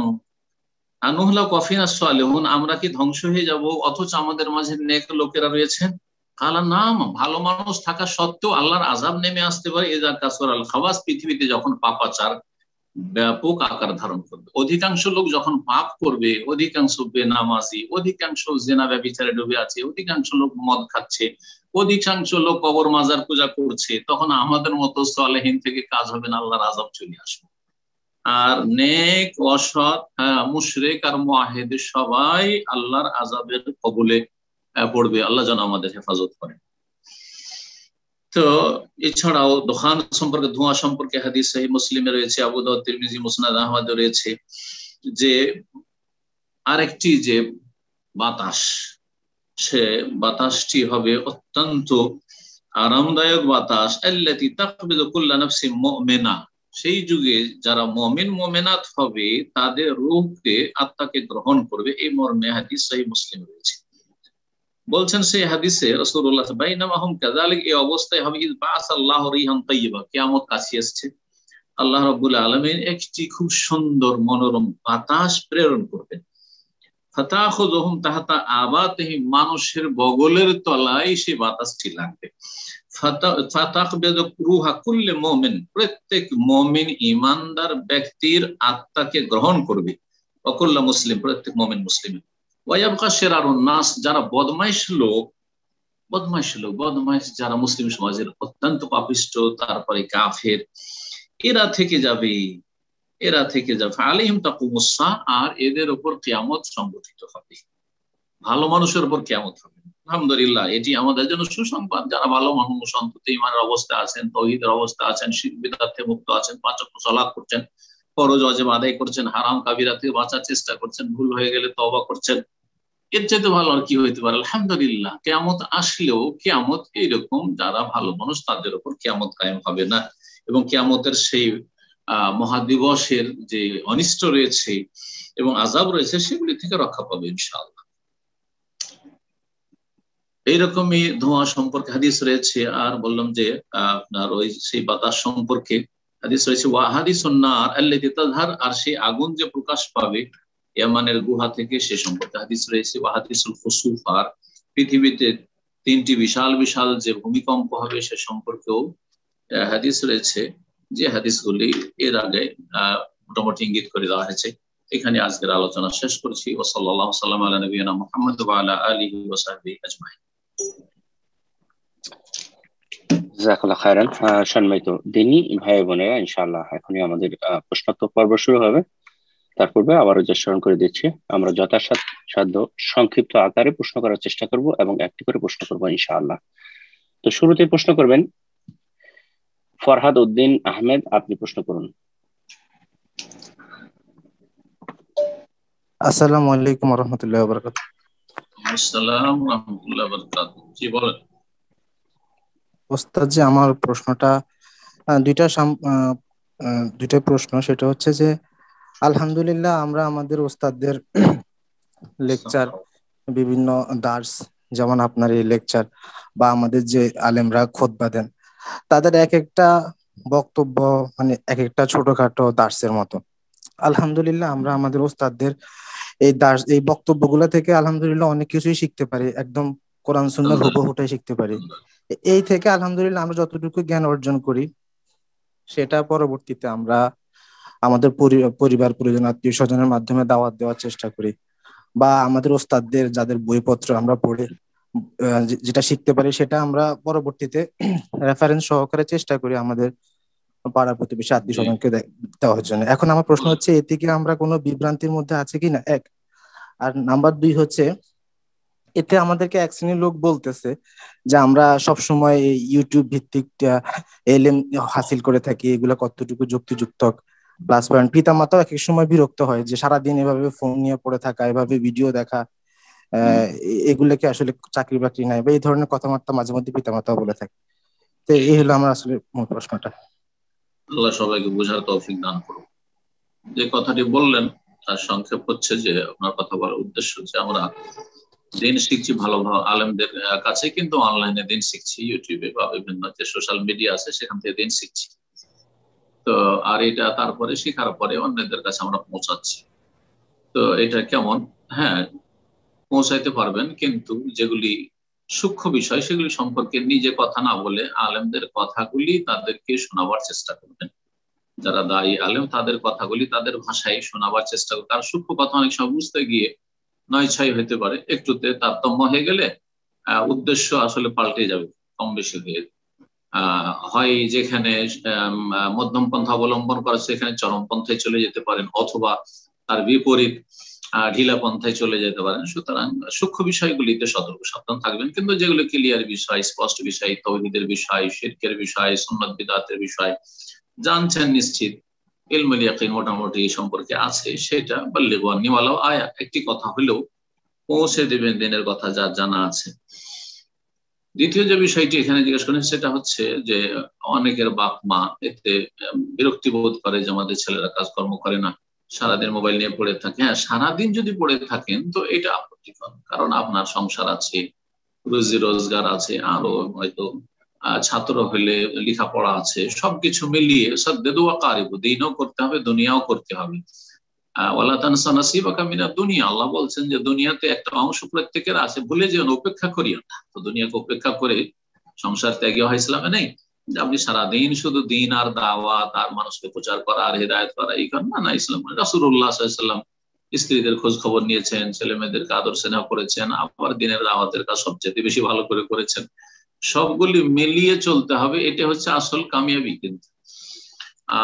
আনুহলাকু ফিনা সালিহুন, আমরা কি ধ্বংস হয়ে যাব অথচ আমাদের মাঝে নেক লোকেরা রয়েছেন? কালা নাম, ভালো মানুষ থাকা সত্ত্বেও আল্লাহর আযাব নেমে আসতে পারে। ইযা কাসরাল খাবাস, পৃথিবীতে যখন পাপাচার ব্যাপক আকার ধারণ করবে, অধিকাংশ লোক যখন পাপ করবে, অধিকাংশ বেনামাজি, অধিকাংশ জিনা ব্যভিচারে ডুবে আছে, অধিকাংশ লোক মদ খাচ্ছে, অধিকাংশ লোক কবর মাজার পূজা করছে, তখন আমাদের মতো সালেহীন থেকে কাজ হবে না, আল্লাহর আযাব চলে আসবে। আর নেক, অসৎ, মুশরিক আর মুআহিদ সবাই আল্লাহর আযাবের কবলে পড়বে। আল্লাহ যেন আমাদের হেফাজত করে। তো এছাড়াও দোকান সম্পর্কে, ধোঁয়া সম্পর্কে হাদিস সহিহ মুসলিমে রয়েছে, আবু দাউদ, তিরমিজি, মুসনাদ আহমদে রয়েছে, যে আরেকটি যে বাতাস, সে বাতাসটি হবে অত্যন্ত আরামদায়ক বাতাস, আল্লাতী তাকবিদু কুল্লা নাফসিন মুমিনা, সেই যুগে যারা মুমিন মুমিনাত হবে তাদের রূহকে, আত্মাকে গ্রহণ করবে। এই মর্মে হাদিস সহিহ মুসলিম রয়েছে। বলছেন সেই হাদিসে রাসূলুল্লাহ বাইনামা হুম কাযালিক, এই অবস্থায় হবে ইয বাআসাল্লাহু রিহান তাইয়্যিবা, কিয়ামত কাছে আসছে, আল্লাহ রাব্বুল আলামিন একটি খুব সুন্দর মনোরম বাতাস প্রেরণ করবেন। ফাতাখুযুহুম তাহতা আবাতিহিম, মানুষের বগলের তলায় সেই বাতাসটি লাগবে। ফাতাকবিদু রূহা কুল্লি মুমিন, প্রত্যেক মুমিন ঈমানদার ব্যক্তির আত্মাকে গ্রহণ করবে। ওয়া কুল্লু মুসলিম, প্রত্যেক মুমিন মুসলিম। ওয়া ইয়াবকা শিরারুন নাস, যারা বদমাইশ লোক, বদমাইশ যারা মুসলিম সমাজের অত্যন্ত পাপিষ্ট, তারপরে কাফের, এরা থেকে যাবে। আলাইহিম তাকুমুস সাআ, আর এদের উপর কিয়ামত সংঘটিত হবে। ভালো মানুষের উপর কিয়ামত হবে। আলহামদুলিল্লাহ, এটি আমাদের জন্য সুসংবাদ। যারা ভালো মানুষ, অন্তত ঈমানের অবস্থা আছেন, তাওহীদের অবস্থা আছেন, শিরক বিদআত থেকে মুক্ত আছেন, পাঁচ ওয়াক্ত সালাত করছেন, ফরজ ওয়াজিব আদায় করছেন, হারাম কাবিরা থেকে বাঁচার চেষ্টা করছেন, ভুল হয়ে গেলে তওবা করছেন, এর চাইতে ভালো আর কি হইতে পারে? আলহামদুলিল্লাহ, কিয়ামত আসলেও কিয়ামত এইরকম যারা ভালো মানুষ তাদের উপর কিয়ামত কায়েম হবে না, এবং কিয়ামতের সেই মহাদিবসের যে অনিষ্ট রয়েছে এবং আযাব রয়েছে সেগুলি থেকে রক্ষা পাবে ইনশাআল্লাহ। এইরকমই ধোঁয়া সম্পর্কে হাদিস রয়েছে। আর বললাম যে আপনার ওই সেই বাতাস সম্পর্কে হাদিস রয়েছে, ওয়া হাদিসুন নার আল্লাতী তাযহার, আর সেই আগুন যে প্রকাশ পাবে ইয়ামানের গুহা থেকে, সে সম্পর্কে হাদিস রয়েছে। ওয়া হাদিসুল খুসুফ, আর পৃথিবীতে তিনটি বিশাল বিশাল যে ভূমিকম্প হবে সে সম্পর্কেও হাদিস রয়েছে, যে হাদিসগুলি এর আগে মোটামুটি ইঙ্গিত করে দেওয়া হয়েছে। এখানে আজকের আলোচনা শেষ করছি। ওয়া সাল্লাল্লাহু সাল্লাম আলা নবিয়িনা মুহাম্মদ ওয়া আলা আলিহি ওয়া সাহবিহি আজমাইন। জাযাকাল্লাহু খায়রান। সম্মানিত দিনী ভাই বোনেরা, ইনশাআল্লাহ এখনই আমাদের প্রশ্নোত্তর পর্ব শুরু হবে। তার পূর্বে আবারও যে স্মরণ করে দিচ্ছি, আমরা যথাসাধ্য সংক্ষিপ্ত আকারে প্রশ্ন করার চেষ্টা করব এবং একটি করে প্রশ্ন করবো ইনশাআল্লাহ। তো শুরুতে প্রশ্ন করবেন ফরহাদ উদ্দিন আহমেদ, আপনি প্রশ্ন করুন। আসসালামু আলাইকুম ওয়া রাহমাতুল্লাহি ওয়া বারাকাতুহু। আসসালাম ওয়া রাহমাতুল্লাহি ওয়া বারাকাতুহু। জি বলেন। ওস্তাদ জি, আমার প্রশ্নটা দুইটা প্রশ্ন। সেটা হচ্ছে যে আলহামদুলিল্লাহ আমরা আমাদের ওস্তাদদের লেকচার, বিভিন্ন দার্স, যেমন আপনার এই লেকচার বা আমাদের যে আলেমরা খুতবা দেন, তাদের এক একটা বক্তব্য মানে এক একটা ছোটখাটো দার্সের মতো। আলহামদুলিল্লাহ আমরা আমাদের ওস্তাদদের এই বক্তব্যগুলো থেকে আলহামদুলিল্লাহ অনেক কিছুই শিখতে পারি, একদম কোরআন সুন্নাহর হুবহুটাই শিখতে পারি। এই থেকে আলহামদুলিল্লাহ আমরা যতটুকু জ্ঞান অর্জন করি সেটা পরবর্তীতে আমরা আমাদের পরিবার পরিজন আত্মীয় স্বজনের মাধ্যমে দাওয়াত দেওয়ার চেষ্টা করি, বা আমাদের ওস্তাদদের যাদের বইপত্র আমরা পড়ে যেটা শিখতে পারি সেটা আমরা পরবর্তীতে রেফারেন্স সহকারে চেষ্টা করি আমাদের পাড়া প্রতিবেশী আত্মীয় স্বজনকে দেওয়ার জন্য। এখন আমার প্রশ্ন হচ্ছে, এ থেকে আমরা কোনো বিভ্রান্তির মধ্যে আছে কিনা, এক। আর নাম্বার 2 হচ্ছে, এতে আমাদেরকে এক শ্রেণীর লোক বলতেছে যে আমরা সবসময় ইউটিউব ভিত্তিক এলএম হাসিল করে থাকি, এগুলো কতটুকু যুক্তিযুক্ত। প্লাস পয়েন্ট, পিতা মাতাও এক এক সময় বিরক্ত হয় যে সারাদিন এভাবে ফোন নিয়ে পড়ে থাকা, এভাবে ভিডিও দেখা, এগুলোকে আসলে চাকরি বাকরি নাই, বা এই ধরনের কথাবার্তা মাঝে মধ্যে পিতা মাতাও বলে থাকে। তো এই হলো আমার আসলে মূল প্রশ্নটা। আল্লাহ সবাইকে বোঝার তৌফিক দান করুন। যে কথাটি বললেন তার সংক্ষেপ হচ্ছে যে আপনার কথা বলার উদ্দেশ্য যে আমরা দিন শিখছি ভালো ভালো আলেমদের কাছে, কিন্তু অনলাইনে দিন শিখছি, ইউটিউবে বা বিভিন্ন যে সোশ্যাল মিডিয়া আছে সেখান থেকে দিন শিখছি। তো আর এটা তারপরে শেখার পরে অন্যদের কাছে আমরা পৌঁছাচ্ছি। তো এটা কেমন? হ্যাঁ, পৌঁছাইতে পারবেন, কিন্তু যেগুলি সূক্ষ্ম বিষয় সেগুলি সম্পর্কে নিজে কথা না বলে আলেমদের কথাগুলি তাদেরকে শোনাবার চেষ্টা করবেন। যারা দায়ী আলেম তাদের কথাগুলি তাদের ভাষায় শোনাবার চেষ্টা করবেন। কারণ সূক্ষ্ম কথা অনেক সময় বুঝতে গিয়ে নয় ছয় হতে পারে, একটুতে তারতম্য হয়ে গেলে উদ্দেশ্য আসলে পাল্টে যাবে কম বেশি হয়ে। হয় যেখানে মধ্যম পন্থা অবলম্বন করা সেখানে চরম পন্থায় চলে যেতে পারেন, অথবা তার বিপরীত ঢিলা পন্থায় চলে যেতে পারেন। সুতরাং সূক্ষ্ম বিষয়গুলিতে সতর্ক সাবধান থাকবেন, কিন্তু যেগুলো ক্লিয়ার বিষয়, স্পষ্ট বিষয়, তাওহীদের বিষয়, শিরকের বিষয়, সুন্নাত বিদআতের বিষয় জানছেন নিশ্চিত, ইলমুল ইয়াকিন মোটামুটি সম্পর্কে আছে, সেটা বাল্লিগু আন্নী ওয়ালাউ আয়া, একটি কথা হলেও পৌঁছে দেবেন দিনের কথা যা জানা আছে। দ্বিতীয় যে বিষয়টি এখানে জিজ্ঞেস করেন সেটা হচ্ছে যে অনেকের বাপ মা এতে বিরক্তি বোধ করে যে আমাদের ছেলেরা কাজকর্ম করে না, সারাদিন মোবাইল নিয়ে পড়ে থাকে। হ্যাঁ, সারাদিন যদি পড়ে থাকেন তো এটা আপত্তিকর, কারণ আপনার সংসার আছে, রুজি রোজগার আছে, আরো হয়তো ছাত্র হলে লেখাপড়া আছে, সবকিছু মিলিয়ে সাদ্দেদু ওয়া কারিবু, দিনও করতে হবে দুনিয়াও করতে হবে। ওয়ালা তানসা নাসিবাকা মিনাদ দুনিয়া, আল্লাহ বলছেন যে দুনিয়াতে একটা অংশ প্রত্যেকের আছে, ভুলে যেও না, উপেক্ষা করিও না। তো দুনিয়াকে উপেক্ষা করে সংসার ত্যাগী হয় ইসলামে নেই। যে আপনি সারাদিন শুধু দিন আর দাওয়াত আর মানুষকে প্রচার করা আর হেদায়ত করা এই কারণ না, ইসলাম রাসূলুল্লাহ সাল্লাল্লাহু আলাইহি ওয়াসাল্লাম স্ত্রীদের খোঁজ খবর নিয়েছেন, ছেলে মেয়েদেরকে আদর স্নেহ করেছেন, আবার দিনের দাওয়াতের কাজ সবচেয়ে বেশি ভালো করে করেছেন। সবগুলি মিলিয়ে চলতে হবে, এটা হচ্ছে আসল কামিয়াবি। কিন্তু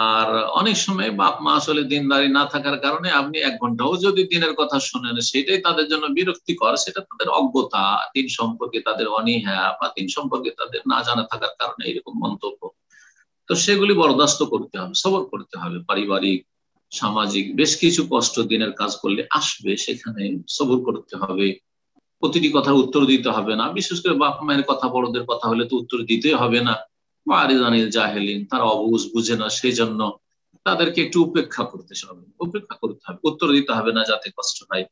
আর অনেক সময় বাপ মা আসলে দিনদারি না থাকার কারণে আপনি 1 ঘন্টাও যদি দিনের কথা শোনেন সেটাই তাদের জন্য বিরক্তিকর, সেটা তাদের অজ্ঞতা, দিন সম্পর্কে তাদের অনীহা বা দিন সম্পর্কে তাদের না জানা থাকার কারণে এরকম মন্তব্য। তো সেগুলি বরদাস্ত করতে হবে, সবর করতে হবে। পারিবারিক সামাজিক বেশ কিছু কষ্ট দিনের কাজ করলে আসবে, সেখানে সবর করতে হবে। প্রতিটি কথার উত্তর দিতে হবে না, বিশেষ করে বাপ মায়ের কথা, বড়দের কথা হলে তো উত্তর দিতে হবে না। ওয়ারিদানিল জাহেলিন, তারা অবুঝ, বুঝে না, সেই জন্য তাদেরকে একটু উপেক্ষা করতে হবে, উপেক্ষা করতে হবে, উত্তর দিতে হবে না যাতে কষ্ট হয়,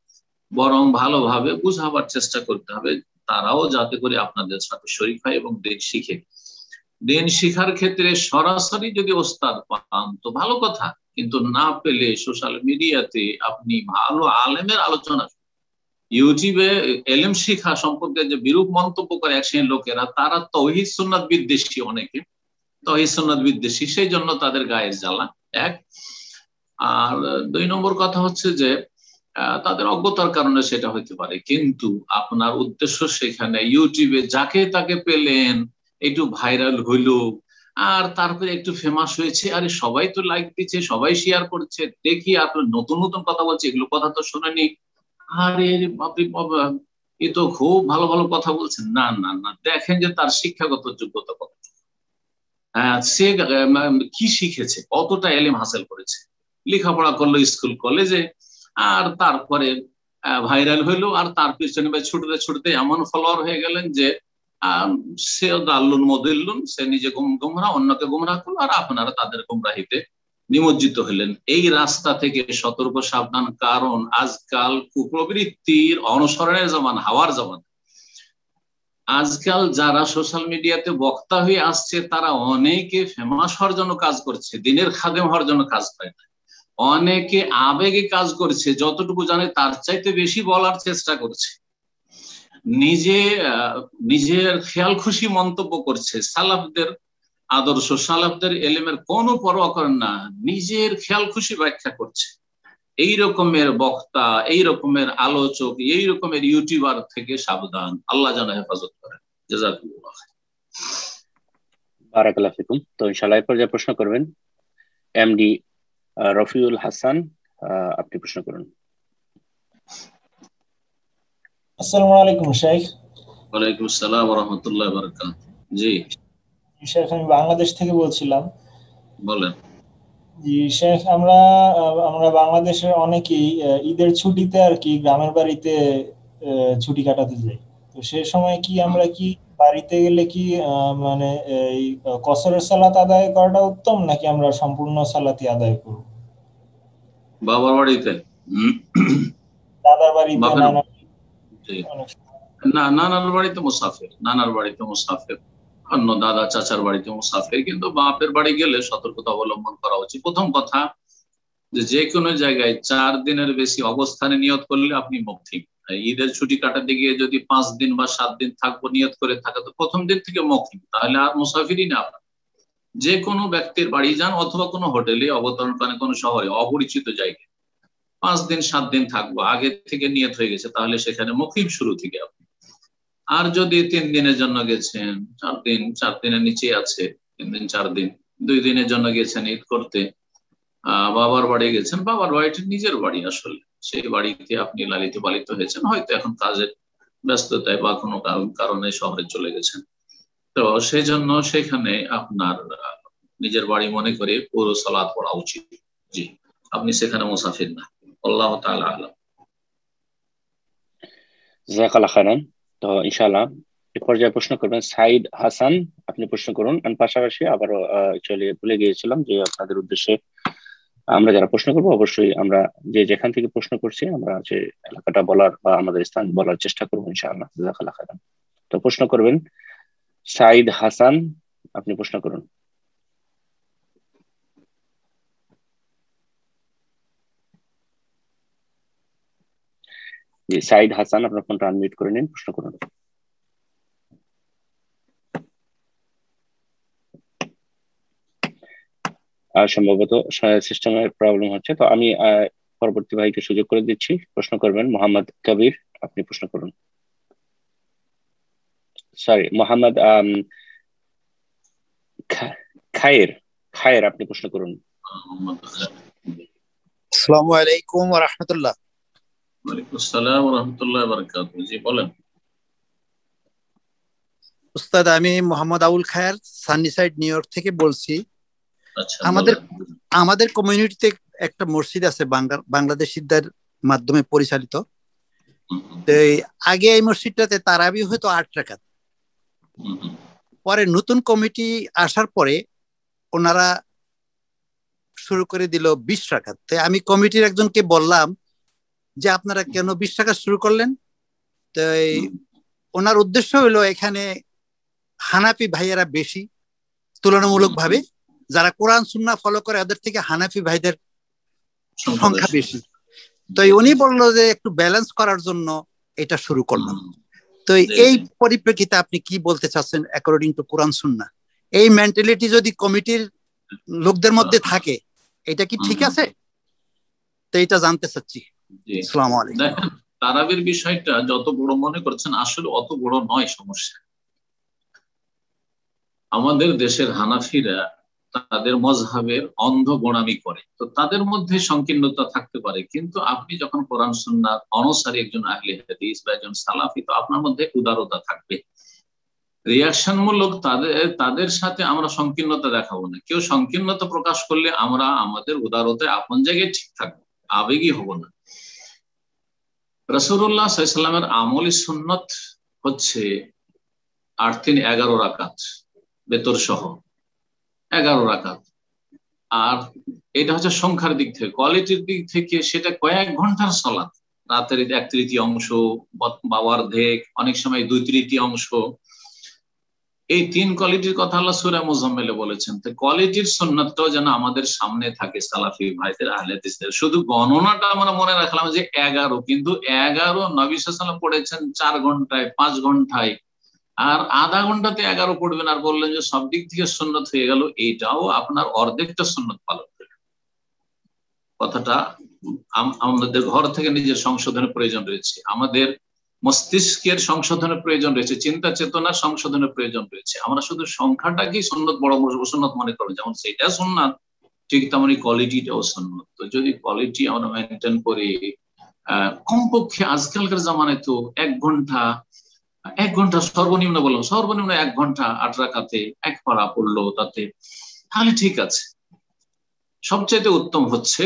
বরং ভালোভাবে বুঝাবার চেষ্টা করতে হবে, তারাও যাতে করে আপনাদের সাথে শরীক হয় এবং দিন শিখে। দিন শিখার ক্ষেত্রে সরাসরি যদি ওস্তাদ পান তো ভালো কথা, কিন্তু না পেলে সোশ্যাল মিডিয়াতে আপনি ভালো আলেমের আলোচনা, ইউটিউবে এলেম শিখা সম্পর্কে যে বিরূপ মন্তব্য করে এক শ্রেণীর লোকেরা, তারা তৌহিদ সুন্নাত বিদ্বেষী, অনেকে তৌহিদ সুন্নাত বিদ্বেষী, সেই জন্য তাদের গায়ের জ্বালা এক। আর 2 নম্বর কথা হচ্ছে যে তাদের অজ্ঞতার কারণে সেটা হইতে পারে, কিন্তু আপনার উদ্দেশ্য সেখানে ইউটিউবে যাকে তাকে পেলেন, একটু ভাইরাল হইলো আর তারপরে একটু ফেমাস হয়েছে, আরে সবাই তো লাইক দিচ্ছে, সবাই শেয়ার করছে, দেখি আপনার নতুন নতুন কথা বলছে, এগুলো কথা তো শোনেনি, আরে বাপরে বাবা এ তো খুব ভালো ভালো কথা বলছেন। না না না, দেখেন যে তার শিক্ষাগত যোগ্যতা কত, সে কি শিখেছে, কতটা এলেম হাসিল করেছে, লেখাপড়া করলো স্কুল কলেজে, আর তারপরে ভাইরাল হইলো, আর তার পিছনে ছুটতে ছুটতে এমন ফলোয়ার হয়ে গেলেন যে সে দাল্লুন মদিল্লুন, সে নিজে গুমরা, অন্যকে গুমরা করলো, আর আপনারা তাদের গুমরাহিতে নিমজ্জিত হলেন। এই রাস্তা থেকে সতর্ক সাবধান, কারণ আজকাল কুপ্রবৃত্তির অনুসরণের জমান, হাওয়ার জমান। আজকাল যারা সোশ্যাল মিডিয়াতে বক্তা হয়ে আসছে তারা অনেকে ফেমাস হওয়ার জন্য কাজ করছে, দিনের খাদেম হওয়ার জন্য কাজ করে না। অনেকে আবেগে কাজ করছে, যতটুকু জানে তার চাইতে বেশি বলার চেষ্টা করছে, নিজের খেয়াল খুশি মন্তব্য করছে, সালাফদের আদর্শ, সালাফদের এলেমের কোনো পরোয়া করেন না, নিজের খেয়াল খুশি ব্যাখ্যা করছে। এই রকমের বক্তা, এই রকমের আলোচক, এই রকমের ইউটিউবার থেকে সাবধান, আল্লাহ যেন হেফাজত করেন। জাযাকুমুল্লাহ। বারাকাল্লাহু ফিকুম। তো ইনশাআল্লাহ এরপর যে প্রশ্ন করবেন এমডি রফিউল হাসান, আপনি প্রশ্ন করুন। আসসালামু আলাইকুম শেখ। ওয়ালাইকুম আসসালাম ওয়া রাহমাতুল্লাহি ওয়া বারাকাতুহু। জি শেখ, আমি বাংলাদেশ থেকে বলছিলাম। বলেন। জি শেখ, আমরা বাংলাদেশের অনেকেই ঈদের ছুটিতে আর কি গ্রামের বাড়িতে ছুটি কাটাতে যাই। তো সেই সময় কি আমরা কি বাড়িতে গেলে কি মানে এই কসরের সালাত আদায় করাটা উত্তম, নাকি আমরা সম্পূর্ণ সালাতই আদায় করব? বাবার বাড়িতে, দাদার বাড়িতে, নানার না, নানার বাড়িতে মুসাফির, নানার বাড়িতে মুসাফির, অন্য দাদা চাচার বাড়িতে মুসাফির, কিন্তু বাপের বাড়ি গেলে সতর্কতা অবলম্বন করা উচিত। প্রথম কথা যে কোনো জায়গায় 4 দিনের বেশি অবস্থানে নিয়ত করলে আপনি মুক্তিম। ঈদের ছুটি কাটাতে গিয়ে যদি 5 দিন বা 7 দিন থাকবো নিয়ত করে থাকে, তো প্রথম দিন থেকে মুক্তিম, তাহলে আর মুসাফিরই না। যে কোনো ব্যক্তির বাড়ি যান অথবা কোনো হোটেলে অবতরণ করেন, কোনো শহরে অপরিচিত জায়গায় 5 দিন 7 দিন থাকবো, আগে থেকে নিয়ত হয়ে গেছে, তাহলে সেখানে মুকিম শুরু থেকে আপনি। আর যদি 3 দিনের জন্য গেছেন, 4 দিন, 4 দিনের নিচে আছে, 3 দিন 4 দিন, 2 দিনের জন্য গেছেন ঈদ করতে, বাবার বাড়ি গেছেন, বাবার বাড়িটি নিজের বাড়ি, আসলে সেই বাড়িতে আপনি লালিত পালিত হয়েছেন, হয়তো এখন কাজের ব্যস্ততায় বা কোনো কারণে শহরে চলে গেছেন, তো সেই জন্য সেখানে আপনার নিজের বাড়ি মনে করে পুরো সালাত পড়া উচিত। জি, আপনি সেখানে মুসাফির না। আল্লাহ তাআলা আলাম। জাযাকাল্লাহু খাইরান। তো ইনশাআল্লাহ এই পর্যায়ে প্রশ্ন করবেন সাইদ হাসান, আপনি প্রশ্ন করুন। আর পাশাপাশি আবারও চলে ভুলে গিয়েছিলাম যে আপনাদের উদ্দেশ্যে আমরা যারা প্রশ্ন করবো অবশ্যই আমরা যে যেখান থেকে প্রশ্ন করছি আমরা যে এলাকাটা বলার বা আমাদের স্থান বলার চেষ্টা করবো ইনশাআল্লাহ। জাযাকাল্লাহু খাইরান। তো প্রশ্ন করবেন সাইদ হাসান, আপনি প্রশ্ন করুন। জি, সাইদ হাসান, আপনার ফোনটা আনমিউট করে নিন, প্রশ্ন করুন। সম্ভবত সিস্টেমের প্রবলেম হচ্ছে, তো আমি পরবর্তী ভাইকে সুযোগ করে দিচ্ছি, প্রশ্ন করবেন। মোহাম্মদ কবির, আপনি প্রশ্ন করুন। সরি, মোহাম্মদ খায়ের, খায়ের, আপনি প্রশ্ন করুন। আসসালামু আলাইকুম ওয়া রাহমাতুল্লাহ। ওয়ালাইকুম আসসালাম ওয়া রাহমাতুল্লাহি ওয়া বারাকাতুহু। জি বলেন। উস্তাদ, আমি মোহাম্মদ আউল খায়ের সানিসাইড নিউ ইয়র্ক থেকে বলছি। আচ্ছা, আমাদের বলেন। আমাদের কমিউনিটিতে একটা মসজিদ আছে বাংলাদেশিদের মাধ্যমে পরিচালিত। তো আগে এই মসজিদটাতে তারাবি হতো 8 রাকাত। পরে নতুন কমিটি আসার পরে ওনারা শুরু করে দিল 20 রাকাত। তো আমি কমিটির একজনকে বললাম যে আপনারা কেন 20 রাকাত শুরু করলেন? তো ওনার উদ্দেশ্য হলো এখানে হানাফি ভাইয়েরা বেশি তুলনামূলক ভাবে, যারা কোরআন সুন্নাহ ফলো করে ওদের থেকে হানাফি ভাইদের সংখ্যা বেশি। তো উনি বললো যে একটু ব্যালেন্স করার জন্য এটা শুরু করলাম। তো এই পরিপ্রেক্ষিতে আপনি কি বলতে চাচ্ছেন অ্যাকর্ডিং টু কোরআন সুন্নাহ? এই মেন্টালিটি যদি কমিটির লোকদের মধ্যে থাকে, এটা কি ঠিক আছে? তো এটা জানতে চাচ্ছি। আসসালামু আলাইকুম। দেখেন, তারাবির বিষয়টা যত বড় মনে করছেন আসলে অত বড় নয় সমস্যা। আমাদের দেশের হানাফিরা তাদের মজহাবের অন্ধ গোড়ামি করে, তো তাদের মধ্যে সংকীর্ণতা থাকতে পারে, কিন্তু আপনি যখন কোরআন সুন্নাহর অনুসারী একজন আহলে হাদিস বা একজন সালাফি, তো আপনার মধ্যে উদারতা থাকবে, রিয়াকশন মূলক তাদের সাথে আমরা সংকীর্ণতা দেখাবো না। কেউ সংকীর্ণতা প্রকাশ করলে আমরা আমাদের উদারতায় আপন জায়গায় ঠিক থাকবো, আবেগী হব না। রাসূলুল্লাহ সাল্লাল্লাহু আলাইহি ওয়াসাল্লামের আমলি সুন্নাত হচ্ছে 8-3-11 রাকাত বেতর সহ 11 রাকাত। আর এটা হচ্ছে সংখ্যার দিক থেকে। কোয়ালিটির দিক থেকে সেটা কয়েক ঘন্টার সালাত, রাতের 1/3 বা অর্ধেক, অনেক সময় 2/3 এই 3 কোয়ালিটির কথা আল্লাহ সূরা মুজাম্মিলে বলেছেন। তো কোয়ালিটির সুন্নাতটাও যেন আমাদের সামনে থাকে সালাফি ভাইদের, আহলে হাদিসদের। শুধু গণনাটা আমরা মনে রাখলাম যে 11, কিন্তু 11 নবী সাল্লাল্লাহু আলাইহি ওয়াসাল্লাম পড়েছেন 4 ঘন্টায়, 5 ঘন্টায়, আর আধা ঘন্টাতে 11 পড়বেন আর বললেন যে সব দিক থেকে সুন্নত হয়ে গেল। এইটাও আপনার অর্ধেকটা সুন্নত পালন করলেন। কথাটা আমাদের ঘর থেকে নিজের সংশোধনের প্রয়োজন রয়েছে, আমাদের মস্তিষ্কের সংশোধনের প্রয়োজন রয়েছে, চিন্তা চেতনার সংশোধনের প্রয়োজন রয়েছে। আমরা শুধু সংখ্যাটাকেই সুন্নত, বড় সুন্নত মনে করবো, যেমন সেটা সুন্নাত, ঠিক তেমনই কোয়ালিটিটাও সুন্নত। তো যদি কোয়ালিটি আমরা মেনটেন করি, কমপক্ষে আজকালকার জামানায় তো 1 ঘন্টা সর্বনিম্ন বললাম, সর্বনিম্ন 1 ঘন্টা 8 রাকাতে 1 পারা পড়লো, তাতে তাহলে ঠিক আছে। সবচেয়ে উত্তম হচ্ছে,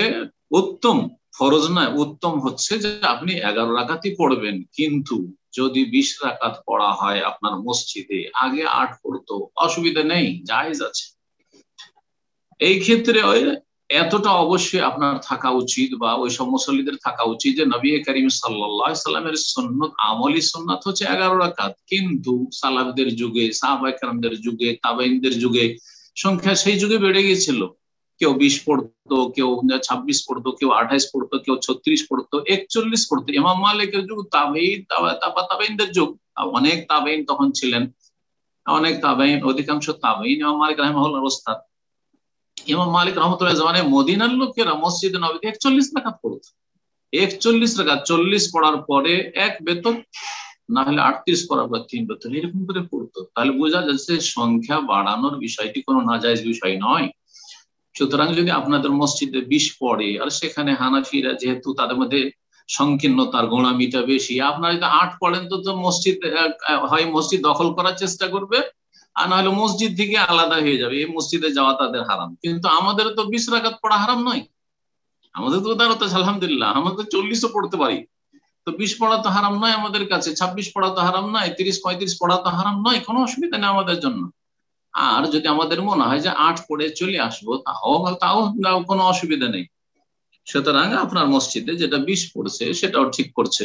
উত্তম ফরজ নয়, উত্তম হচ্ছে যে আপনি 11 রাকাতই পড়বেন, কিন্তু যদি 20 রাকাত পড়া হয় আপনার মসজিদে, আগে 8 পড়তো, অসুবিধা নেই, জায়েজ আছে। এই ক্ষেত্রে এতটা অবশ্যই আপনার থাকা উচিত, বা ওই সব মুসল্লিদের থাকা উচিত যে নবী করিম সাল্লাল্লাহু আলাইহি সাল্লামের সুন্নাত, আমলি সুন্নাত হচ্ছে 11 রাকাত, কিন্তু সালাফদের যুগে, সাহাবায়ে কেরামদের যুগে, তাবেঈনদের যুগে সংখ্যা সেই যুগে বেড়ে গিয়েছিল। কেউ 20 পড়তো, কেউ 26 পড়তো, কেউ 28 পড়তো, কেউ 36 পড়তো, 41 পড়তো। ইমাম মালিকের যুগ, তাবেঈনদের যুগ, অনেক তাবেঈন তখন ছিলেন, অনেক তাবেঈন, অধিকাংশ তাবেঈন ইমাম মালিক রাহিমাহুল্লাহর ওস্তাদ। ইমাম মালিক রহমতুল্লাহ জামানে মদিনার লোকেরা মসজিদে নববীতে 41 রাকাত পড়তো। 41 রাকাত, 40 পড়ার পরে 1 বেতন, না হলে 38 পড়ার পর 3 বেতন, এরকম করে পড়তো। তাহলে বোঝা যাচ্ছে সংখ্যা বাড়ানোর বিষয়টি কোনো নাজায়েজ বিষয় নয়। সুতরাং যদি আপনাদের মসজিদে 20 পড়ে, আর সেখানে হানাফিরা যেহেতু তাদের মধ্যে সংকীর্ণতার গোড়ামিটা বেশি, আপনারা যদি 8 পড়েন তো মসজিদ হয় মসজিদ দখল করার চেষ্টা করবে, আর না হলে মসজিদ থেকে আলাদা হয়ে যাবে, এই মসজিদে যাওয়া তাদের হারাম। কিন্তু আমাদের তো 20 রাকাত পড়া হারাম নয়, আমাদের তো উদারতা আলহামদুলিল্লাহ, আমাদের 40ও পড়তে পারি। তো 20 পড়া তো হারাম নয় আমাদের কাছে, 26 পড়া তো হারাম নয়, 30-35 পড়া তো হারাম নয়, কোনো অসুবিধা নেই আমাদের জন্য। আর যদি আমাদের মনে হয় যে 8 পড়ে চলে আসবো, তাও কোনো অসুবিধা নেই। সুতরাং আপনার মসজিদে যেটা 20 পড়ছে সেটাও ঠিক করছে,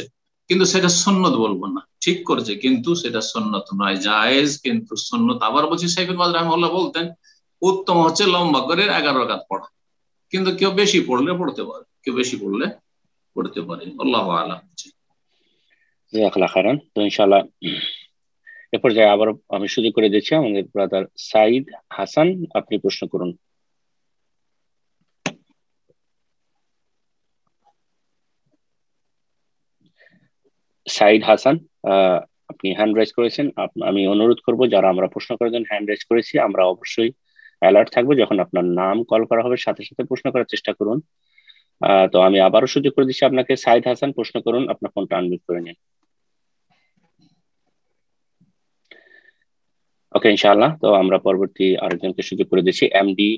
কিন্তু সেটা সুন্নত বলবো না, ঠিক করছে কিন্তু সেটা সুন্নত নয়, জায়েজ কিন্তু সুন্নত। আবার বলছি, শাইখুল বাজ রাহিমাহুল্লাহ বলতেন উত্তম হচ্ছে লম্বা করে 11 রাকাত পড়া, কিন্তু কেউ বেশি পড়লে পড়তে পারে, কেউ বেশি পড়লে পড়তে পারে, আল্লাহু আ'লাম। জাযাকাল্লাহ খাইরান। তো ইনশাআল্লাহ এ পর্যায়ে আবার আমি সুযোগ করে দিচ্ছি আমাদের ব্রাদার সাইদ হাসান, আপনি প্রশ্ন করুন। সাইদ হাসান, আপনি হ্যান্ড রাইজ করেছেন। আমি অনুরোধ করব যারা আমরা প্রশ্ন করার জন্য হ্যান্ড রাইজ করেছি আমরা অবশ্যই অ্যালার্ট থাকবো, যখন আপনার নাম কল করা হবে সাথে সাথে প্রশ্ন করার চেষ্টা করুন। তো আমি আবারও সুযোগ করে দিচ্ছি আপনাকে। সাইদ হাসান, প্রশ্ন করুন, আপনার ফোনটা আনমিউট করে নিন। ওকে, ইনশাআল্লাহ। তো আমরা পরবর্তী আরেকজনকে সুযোগ করে দিচ্ছি, এমডি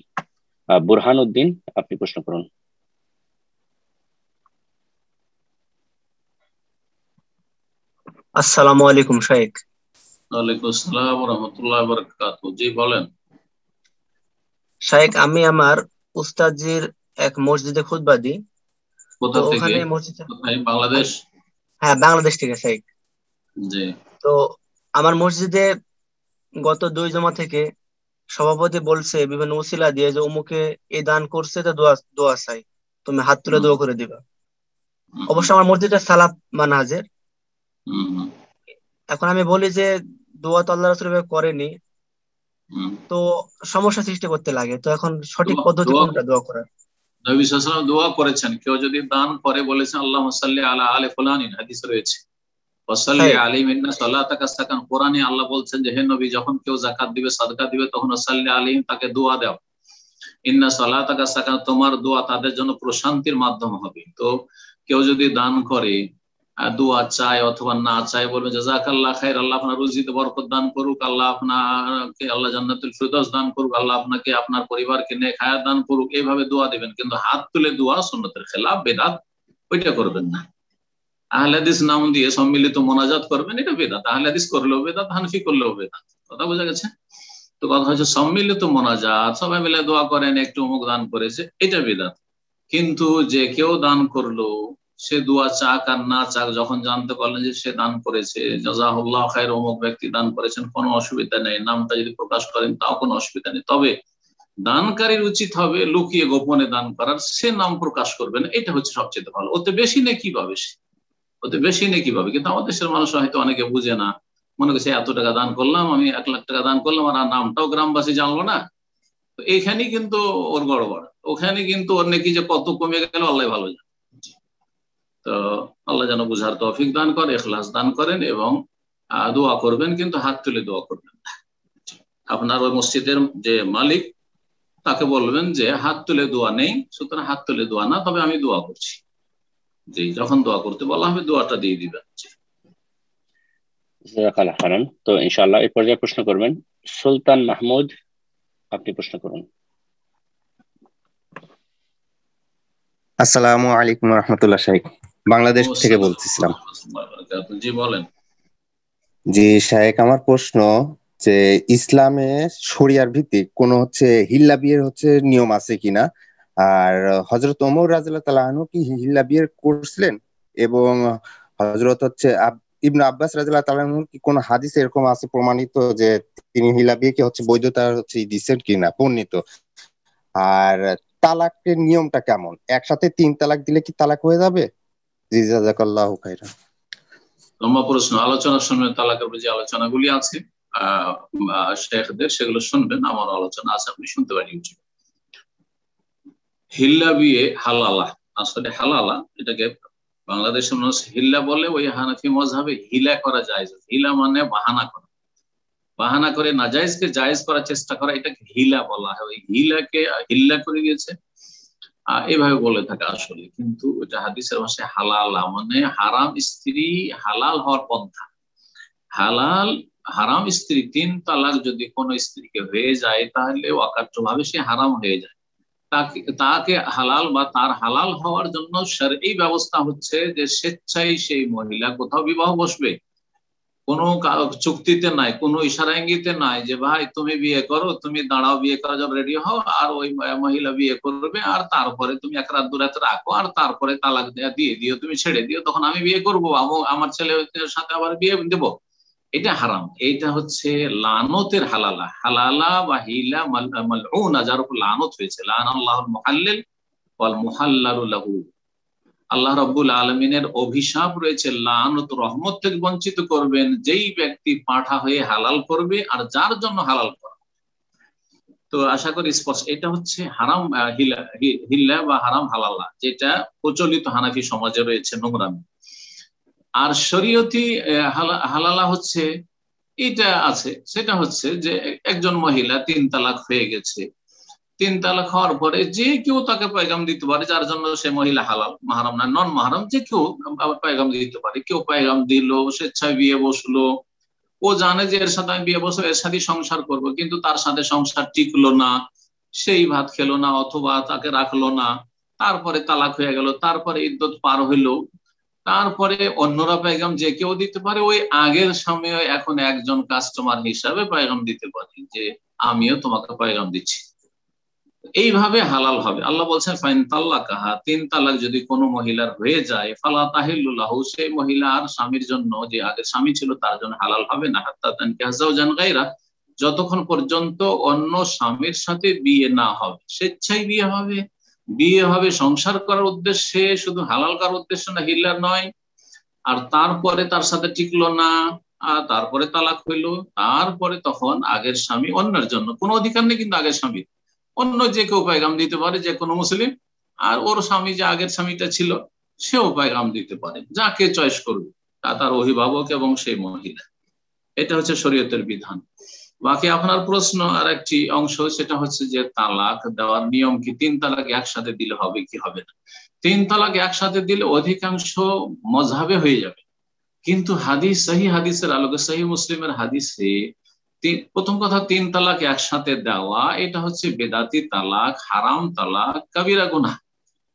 বুরহান উদ্দিন, আপনি প্রশ্ন করুন। আসসালামু আলাইকুম শাইখ। ওয়ালাইকুম আসসালাম ওয়া রাহমাতুল্লাহি ওয়া বারাকাতুহু। জি বলেন। শাইখ, আমি আমার উস্তাদজির এক মসজিদে খুতবা দিই। কোথা তো থেকে? ওখানে মসজিদে, কোথায়? বাংলাদেশ? হ্যাঁ বাংলাদেশ থেকে শাইখ। জি। তো আমার মসজিদে গত 2 জমা থেকে সভাপতি বলছে বিভিন্ন উসিলা দিয়ে যে অমুকে এই দান করছে, তো দোয়া দোয়া চাই, তুমি হাত তুলে দোয়া করে দিবা। অবশ্য আমার মসজিদটা সালাফ মানহাজের। এখন আমি বলি যে দোয়া তো আল্লাহ রাসূল এভাবে করেনি, তো সমস্যা সৃষ্টি করতে লাগে। তো এখন সঠিক পদ্ধতি কোনটা দোয়া করার? নবী সাল্লাল্লাহু আলাইহি ওয়াসাল্লাম দোয়া করেছেন, কেউ যদি দান করে বলেছেন আল্লাহুম্মা সাল্লি আলা আলি ফুলানিন, হাদিস রয়েছে। ওয়াসাল্লি আলাইহিম ইন্না সালাতাকা সাকান। কোরআনে আল্লাহ বলছেন যে হে নবী, যখন কেউ যাকাত দিবে সাদকা দিবে তখন ওয়াসাল্লি আলাইহিম, তাকে দোয়া দাও। ইন্না সালাতাকা সাকান, তোমার দোয়া তাদের জন্য প্রশান্তির মাধ্যম হবে। তো কেউ যদি দান করে দোয়া চায় অথবা না চায়, বলবে জাযাকাল্লাহ খাইর, আল্লাহ আপনার রুজিতে বরকত দান করুক, আল্লাহ আপনাকে আল্লাহ জান্নাতুল ফিরদাউস দান করুক, আল্লাহ আপনাকে আপনার পরিবারকে নেক হায়াত দান করুক, এইভাবে দোয়া দিবেন। কিন্তু হাত তুলে দোয়া সুন্নতের খেলাফ, বেদাত, ওইটা করবেন না। আহলে হাদিস নাম দিয়ে সম্মিলিত মোনাজাত করবেন, এটা বেদাত। আহলে হাদিস করলেও বেদাত, হানফি করলেও বেদাত। কথা বোঝা গেছে? তো কথা হচ্ছে সম্মিলিত মোনাজাত, সবাই মিলে দোয়া করেন একটু অমুক দান করেছে, এটা বেদাত। কিন্তু যে কেউ দান করলো, সে দোয়া চাক আর না চাক, যখন জানতে পারলেন যে সে দান করেছে, জাযাহুল্লাহ খায়র, অমুক ব্যক্তি দান করেছেন, কোনো অসুবিধা নেই। নামটা যদি প্রকাশ করেন তাও কোনো অসুবিধা নেই। তবে দানকারীর উচিত হবে লুকিয়ে গোপনে দান করার, সে নাম প্রকাশ করবেন, এটা হচ্ছে সবচেয়ে ভালো। ওতে বেশি নেকি পাবে সে, ওতে বেশি নেকি পাবে। কিন্তু আমাদের দেশের মানুষ হয়তো অনেকে বুঝে না, মনে করছে এত টাকা দান করলাম, আমি 1 লাখ টাকা দান করলাম, আর নামটাও গ্রামবাসী জানলো না। তো এইখানেই কিন্তু ওর গড়বড়, ওখানে কিন্তু ওর নেকি যে কত কমে গেল আল্লাহ ভালো জানে। তো আল্লাহ যেন বুঝার তৌফিক দান করে, ইখলাস দান করেন, এবং দোয়া করবেন, কিন্তু হাত তুলে দোয়া করবেন না। আপনার ওই মসজিদের যে মালিক, তাকে বলবেন যে হাত তুলে দোয়া নেই, সুতরাং হাত তুলে দোয়া না, তবে আমি দোয়া করছি। জি, যখন দোয়া করতে বলা হবে দোয়াটা দিয়ে দিবেন। জাযাকাল্লাহ খাইরান। তো ইনশাআল্লাহ এই পর্যায়ে প্রশ্ন করবেন সুলতান মাহমুদ, আপনি প্রশ্ন করুন। আসসালামু আলাইকুম রহমতুল্লাহ শাইখ, বাংলাদেশ থেকে বলতেছিলাম। জি বলেন। জি শাইখ, আমার প্রশ্ন যে ইসলামে শরিয়ার ভিত্তিক কোন হিল্লা বিয়ের নিয়ম আছে কিনা, আর হযরত ওমর রাদিয়াল্লাহু তাআলা আনহু কি হিল্লা বিয়ে করছিলেন, এবং হযরত ইবনে আব্বাস রাদিয়াল্লাহু তাআলা আনহু কি কোন হাদিসে এরকম আছে প্রমাণিত যে তিনি হিল্লা বিয়েকে বৈধতা দিচ্ছেন কিনা, বর্ণিত। আর তালাকের নিয়মটা কেমন, একসাথে 3 তালাক দিলে কি তালাক হয়ে যাবে? জি জাযাকাল্লাহু খাইরান। লম্বা প্রশ্ন। আলোচনার সময় তালাকের যে আলোচনাগুলি আছে শেখদের, সেগুলো শুনবেন। আমার আলোচনা আছে, আপনি শুনতে পারেন। হিল্লা বিয়ে হালালা, আসলে হালালা এটাকে বাংলাদেশের মানুষ হিল্লা বলে। ওই হানাফি মাযহাবে হিলা করা যায়। হিলা মানে বাহানা করা, বাহানা করে নাজায়েজকে জায়েজ করার চেষ্টা করা, এটাকে হিলা বলা হয়। ওই হিলাকে হিল্লা করে গিয়েছে, এইভাবে বলে থাকে আসলে। কিন্তু এটা হাদিসের ভাষায় হালালা, মানে হারাম স্ত্রী হালাল হওয়ার পন্থা। হালাল হারাম স্ত্রী 3 তালাক যদি কোন স্ত্রীকে হয়ে যায়, তাহলে অকার্য ভাবে সে হারাম হয়ে যায়। তাকে হালাল বা তার হালাল হওয়ার জন্য শরঈ ব্যবস্থা হচ্ছে যে স্বেচ্ছায় সেই মহিলা কোথাও বিবাহ বসবে, কোনো চুক্তিতে নাই, কোনো ইশারা ইঙ্গিতে নাই যে ভাই তুমি বিয়ে করো, তুমি দাঁড়াও, বিয়ে করার জন্য রেডি হও, আর ওই মহিলা বিয়ে করবে, আর তারপরে তুমি 1 রাত 2 রাত রাখো, আর তারপরে তালাক দিয়ে দিও, তুমি ছেড়ে দিও, তখন আমি বিয়ে করবো, আমার ছেলের সাথে আবার বিয়ে দেবো। এটা হারাম। এইটা হচ্ছে লানতের হালালা। হালালা বা হিলা মালউনা, যার উপর লানত হয়েছে। লানাল্লাহুল মুহাল্লিল ওয়াল মুহাল্লালু লাহু। আল্লাহ রাব্বুল আলামিনের অভিশাপ রয়েছে, লানত, রহমত থেকে বঞ্চিত করবেন যেই ব্যক্তি পাঁঠা হয়ে হালাল করবে আর যার জন্য হালাল করবে। তো আশা করি স্পষ্ট। এটা হচ্ছে হারাম হিল্লা বা হারাম হালালা, যেটা প্রচলিত হানাফি সমাজে রয়েছে নোংরামি। আর শরীয়তি হালালা হচ্ছে এটা আছে, সেটা হচ্ছে যে একজন মহিলা 3 তালাক হয়ে গেছে, 3 তালাক হওয়ার পরে যে কেউ তাকে পয়গাম দিতে পারে, যার জন্য সে মহিলা হালাল, মাহরাম না নন মাহরাম যে কেউ পয়গাম দিতে পারে। কেউ পয়গাম দিল, স্বেচ্ছায় বিয়ে বসলো, ও জানে যে এর সাথে আমি বিয়ে বসবো, এর সাথে সংসার করব, কিন্তু তার সাথে সংসার টিকলো না, সেই ভাত খেলো না অথবা তাকে রাখলো না, তারপরে তালাক হয়ে গেল, তারপরে ইদ্যত পার হইলো, তারপরে অন্যরা পয়গাম যে কেউ দিতে পারে, ওই আগের স্বামী এখন একজন কাস্টমার হিসাবে পয়গাম দিতে পারে যে আমিও তোমাকে পয়গাম দিচ্ছি। এইভাবে হালাল হবে। আল্লাহ বলছেন ফাইন তাল্লাকাহা, 3 তালাক যদি কোনো মহিলার হয়ে যায়, ফালা তাহিল্লু লাহু, সেই মহিলা আর স্বামীর জন্য, যে আগের স্বামী ছিল তার জন্য হালাল হবে না, হাত্তা তানকিহা যাওজান গায়রা, যতক্ষণ পর্যন্ত অন্য স্বামীর সাথে বিয়ে না হবে। স্বেচ্ছায় বিয়ে হবে, বিয়ে হবে সংসার করার উদ্দেশ্যে, শুধু হালাল করার উদ্দেশ্য না, হিল্লা নয়। আর তারপরে তার সাথে টিকলো না, আর তারপরে তালাক হইলো, তারপরে তখন আগের স্বামী, অন্যের জন্য কোনো অধিকার নেই কিন্তু আগের স্বামীর, অন্য যে কেউ পয়গাম দিতে পারে, যে কোনো মুসলিম, আর ওর স্বামী যে আগের স্বামীটা ছিল সেও পয়গাম দিতে পারে, যাকে চয়েস করবে, তার অভিভাবক এবং সেই মহিলা। এটা হচ্ছে শরীয়তের বিধান। বাকি আপনার প্রশ্ন আর একটি অংশ, সেটা হচ্ছে যে তালাক দেওয়ার নিয়ম কি, 3 তালাক একসাথে দিলে হবে কি হবে না। 3 তালাক একসাথে দিলে অধিকাংশ মজহাবে হয়ে যাবে, কিন্তু হাদিস, সহি হাদিসের আলোকে, সহি মুসলিমের হাদিসে প্রথম কথা 3 তালাক একসাথে দেওয়া এটা হচ্ছে বেদাতি তালাক, হারাম তালাক, কাবিরা গুনাহ।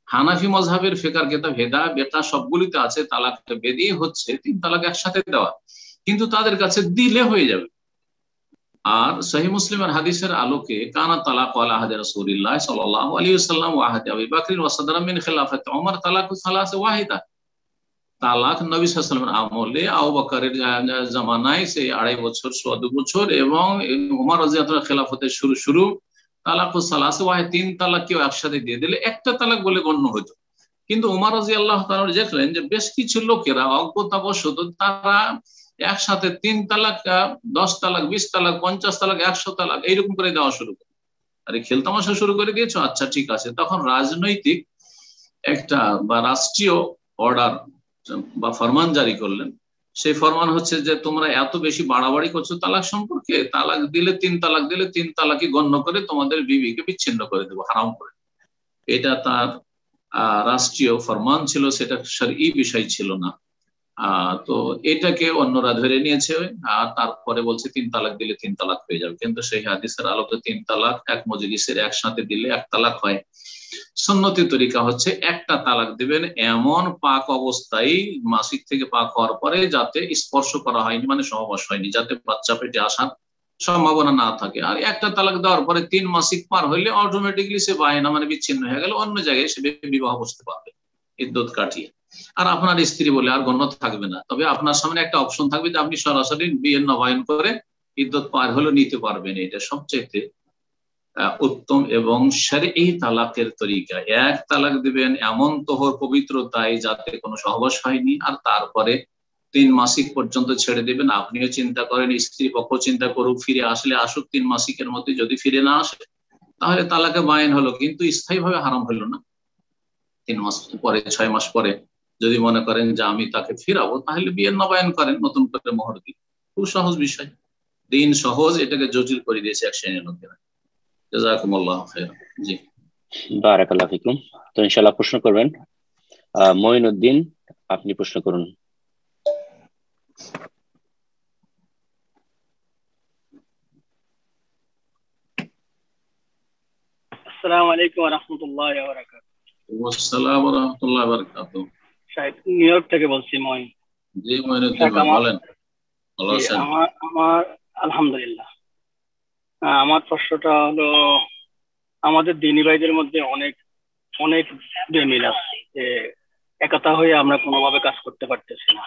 হানাফি মজহাবের ফিকার কিতাব হেদা বেতা সবগুলিতে আছে তালাক বেদি হচ্ছে 3 তালাক একসাথে দেওয়া, কিন্তু তাদের কাছে দিলে হয়ে যাবে। আর সহি মুসলিমের হাদিসের আলোকে কানা তালাক আলা আহদি রাসূলিল্লাহ সাল্লাল্লাহু আলাইহি ওয়াসাল্লাম ওয়া আহদি আবি বকর ওয়া সাদরা মিন খিলাফাত ওমর তালাকু সালাসা ওয়াহিদা, তালাক নবী সাল্লাল্লাহু আলাইহি ওয়াসাল্লামের আমলে, আবু বকরের জামানায় সেই 2.5 বছর, 2 বছর, এবং ওমর রাদিয়াল্লাহু আনহু খেলাফতের শুরু তালাকু সালাসা ওয়াহিদ, 3 তালাক কেউ একসাথে দিয়ে দিলে একটা তালাক বলে গণ্য হতো। কিন্তু ওমর রাদিয়াল্লাহু তাআলা দেখলেন যে বেশ কিছু লোকেরা অজ্ঞতাবশত তারা একসাথে 3 তালাক, 10 তালাক, 20 তালাক, 50 তালাক, 100 তালাক এইরকম করে দেওয়া শুরু করে। আরে খেলতামাশা শুরু করে দিয়েছো, আচ্ছা ঠিক আছে। তখন রাজনৈতিক একটা বা রাষ্ট্রীয় অর্ডার বা ফরমান জারি করলেন। সেই ফরমান হচ্ছে যে তোমরা এত বেশি বাড়াবাড়ি করছো তালাক সম্পর্কে, তালাক দিলে 3 তালাক দিলে 3 তালাকই গণ্য করে তোমাদের বিবিকে বিচ্ছিন্ন করে দেবো, হারাম করে। এটা তার রাষ্ট্রীয় ফরমান ছিল, সেটা শরঈ বিষয় ছিল না। তো এটাকে অন্যরা ধরে নিয়েছে, আর তারপরে বলছে 3 তালাক দিলে 3 তালাক হয়ে যাবে। কিন্তু সেই হাদিসের আলোকে 3 তালাক এক মজলিসের একসাথে দিলে 1 তালাক হয়। সুন্নতি তরিকা হচ্ছে একটা তালাক দিবেন এমন পাক অবস্থায়, মাসিক থেকে পাক হওয়ার পরে, যাতে স্পর্শ করা হয়নি, মানে সহবাস হয়নি, যাতে বাচ্চা পেটে আসার সম্ভাবনা না থাকে। আর একটা তালাক দেওয়ার পরে 3 মাসিক পার হইলে অটোমেটিকলি সে বায়না, মানে বিচ্ছিন্ন হয়ে গেল, অন্য জায়গায় সে বিবাহ বসতে পারবে ইদ্যত কাটিয়ে। আর আপনার স্ত্রী বলে আর গণ্য থাকবে না। তবে আপনার সামনে একটা অপশন থাকবে যে আপনি সরাসরি বিয়ে নবায়ন করে ইদ্যত পার হলে নিতে পারবেন। এটা সবচেয়ে উত্তম এবং শরঈ তালাকের তরিকা। 1 তালাক দিবেন এমন তোহর পবিত্রতায় যাতে কোনো সহবাস হয়নি, আর তারপরে 3 মাসিক পর্যন্ত ছেড়ে দিবেন। আপনিও চিন্তা করেন, স্ত্রী পক্ষ চিন্তা করুক, ফিরে আসলে আসুক 3 মাসিকের মধ্যে, যদি ফিরে না আসে তাহলে তালাকে বায়ন হলো, কিন্তু স্থায়ীভাবে হারাম হলো না। 3 মাস পরে, 6 মাস পরে যদি মনে করেন যে আমি তাকে ফিরাবো, তাহলে বিয়ের নবায়ন করেন, নতুন করে মোহর দিন। খুব সহজ বিষয়, দিন সহজ, এটাকে জটিল করে দিয়েছে এক শ্রেণীর লোকেরা। জাযাকুমুল্লাহু খাইরান। জি, বারাকাল্লাহু ফিকুম। তো ইনশাআল্লাহ প্রশ্ন করবেন মঈনুদ্দিন, আপনি প্রশ্ন করুন। আসসালামু আলাইকুম ওয়া রাহমাতুল্লাহি ওয়া বারাকাতুহু। ওয়া আসসালামু ওয়া রাহমাতুল্লাহি ওয়া বারাকাতুহু। শাহেদ নিউ ইয়র্ক থেকে বলছি। জি মঈনুদ্দিন ভাই বলেন। ভালো আছেন? আমার আলহামদুলিল্লাহ। আমার প্রশ্নটা হলো, আমাদের দ্বীনী ভাইদের মধ্যে অনেক অনেক বেমিল আছে, যে একতা হয়ে আমরা কোনোভাবে কাজ করতে পারতেছি না।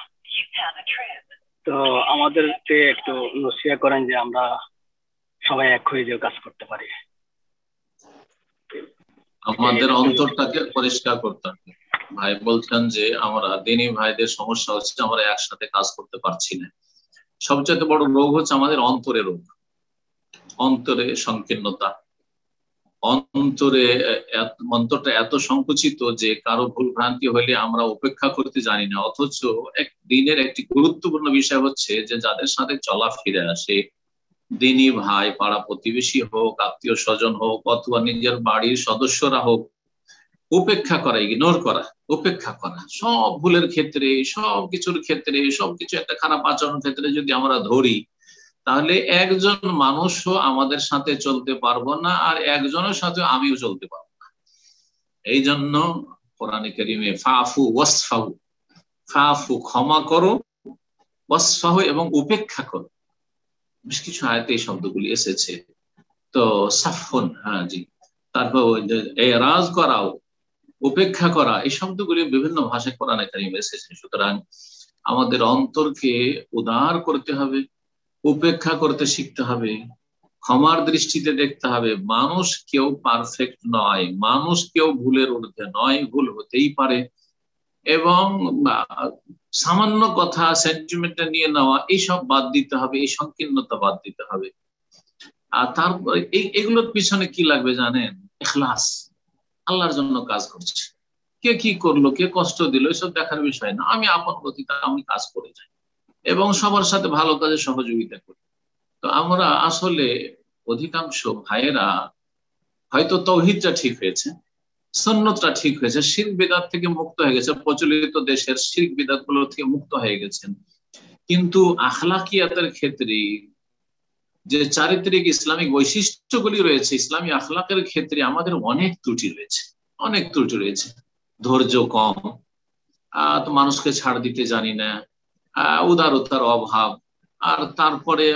তো আমাদেরকে একটু নসিহত করেন যে আমরা সবাই এক হয়ে যে কাজ করতে পারি। আমাদের অন্তরটাকে পরিষ্কার করতে হবে। ভাই বলছেন যে আমরা দিনী ভাইদের সমস্যা হচ্ছে আমরা একসাথে কাজ করতে পারছি না। সবচেয়ে বড় রোগ হচ্ছে আমাদের অন্তরে রোগ, অন্তরে সংকীর্ণতা, অন্তরটা এত সংকুচিত যে কারো ভুল ভ্রান্তি হলে আমরা উপেক্ষা করতে জানি না। অথচ দিনের একটি গুরুত্বপূর্ণ বিষয় হচ্ছে যে যাদের সাথে চলাফেরা আসে, দিনী ভাই, পাড়া প্রতিবেশী হোক, আত্মীয় স্বজন হোক, অথবা নিজের বাড়ির সদস্যরা হোক, উপেক্ষা করা, ইগনোর করা, উপেক্ষা করা। সব ভুলের ক্ষেত্রে, সব কিছুর ক্ষেত্রে, সবকিছু একটা খারাপ আচরণের ক্ষেত্রে যদি আমরা ধরি, তাহলে একজন মানুষও আমাদের সাথে চলতে পারবো না, আর একজনের সাথে আমিও চলতে পারবো না। এই জন্য কোরআনে কারিমে ফাফু ওয়াসফাহু, ফাফু ক্ষমা করো, ওয়াসফাহু এবং উপেক্ষা করো, বেশ কিছু আয়াতে এই শব্দগুলি এসেছে। তো সাফন, হ্যাঁ জি, তারপর এরাজ করাও, উপেক্ষা করা, এই শব্দগুলি বিভিন্ন ভাষায় কোরআনে কারিমে এসেছে। সুতরাং আমাদের অন্তরকে উদার করতে হবে, উপেক্ষা করতে শিখতে হবে, ক্ষমার দৃষ্টিতে দেখতে হবে। মানুষ কেউ পারফেক্ট নয়, মানুষ কেউ ভুলের ঊর্ধ্বে নয়, ভুল হতেই পারে। এবং সামান্য কথা, সেন্টিমেন্টটা নিয়ে নেওয়া, এইসব বাদ দিতে হবে, এই সংকীর্ণতা বাদ দিতে হবে। আর তারপরে এগুলোর পিছনে কি লাগবে জানেন? ইখলাস, আল্লাহর জন্য কাজ করছে। কে কি করলো, কে কষ্ট দিল, এসব দেখার বিষয় না। আমি আপন গতিতে আমি কাজ করে যাই এবং সবার সাথে ভালো কাজে সহযোগিতা করি। তো আমরা আসলে অধিকাংশ ভাইয়েরা হয়তো তাওহীদটা ঠিক হয়েছে, সুন্নতটা ঠিক হয়েছে, শিরক বিদআত থেকে মুক্ত হয়ে গেছে, প্রচলিত দেশের শিরক বিদআত গুলো থেকে মুক্ত হয়ে গেছেন, কিন্তু আখলাকিয়াতের ক্ষেত্রে যে চারিত্রিক ইসলামিক বৈশিষ্ট্যগুলি রয়েছে, ইসলামী আখলাকের ক্ষেত্রে আমাদের অনেক ত্রুটি রয়েছে, অনেক ত্রুটি রয়েছে। ধৈর্য কম, তো মানুষকে ছাড় দিতে জানি না, উদারতার অভাব, আর তারপরে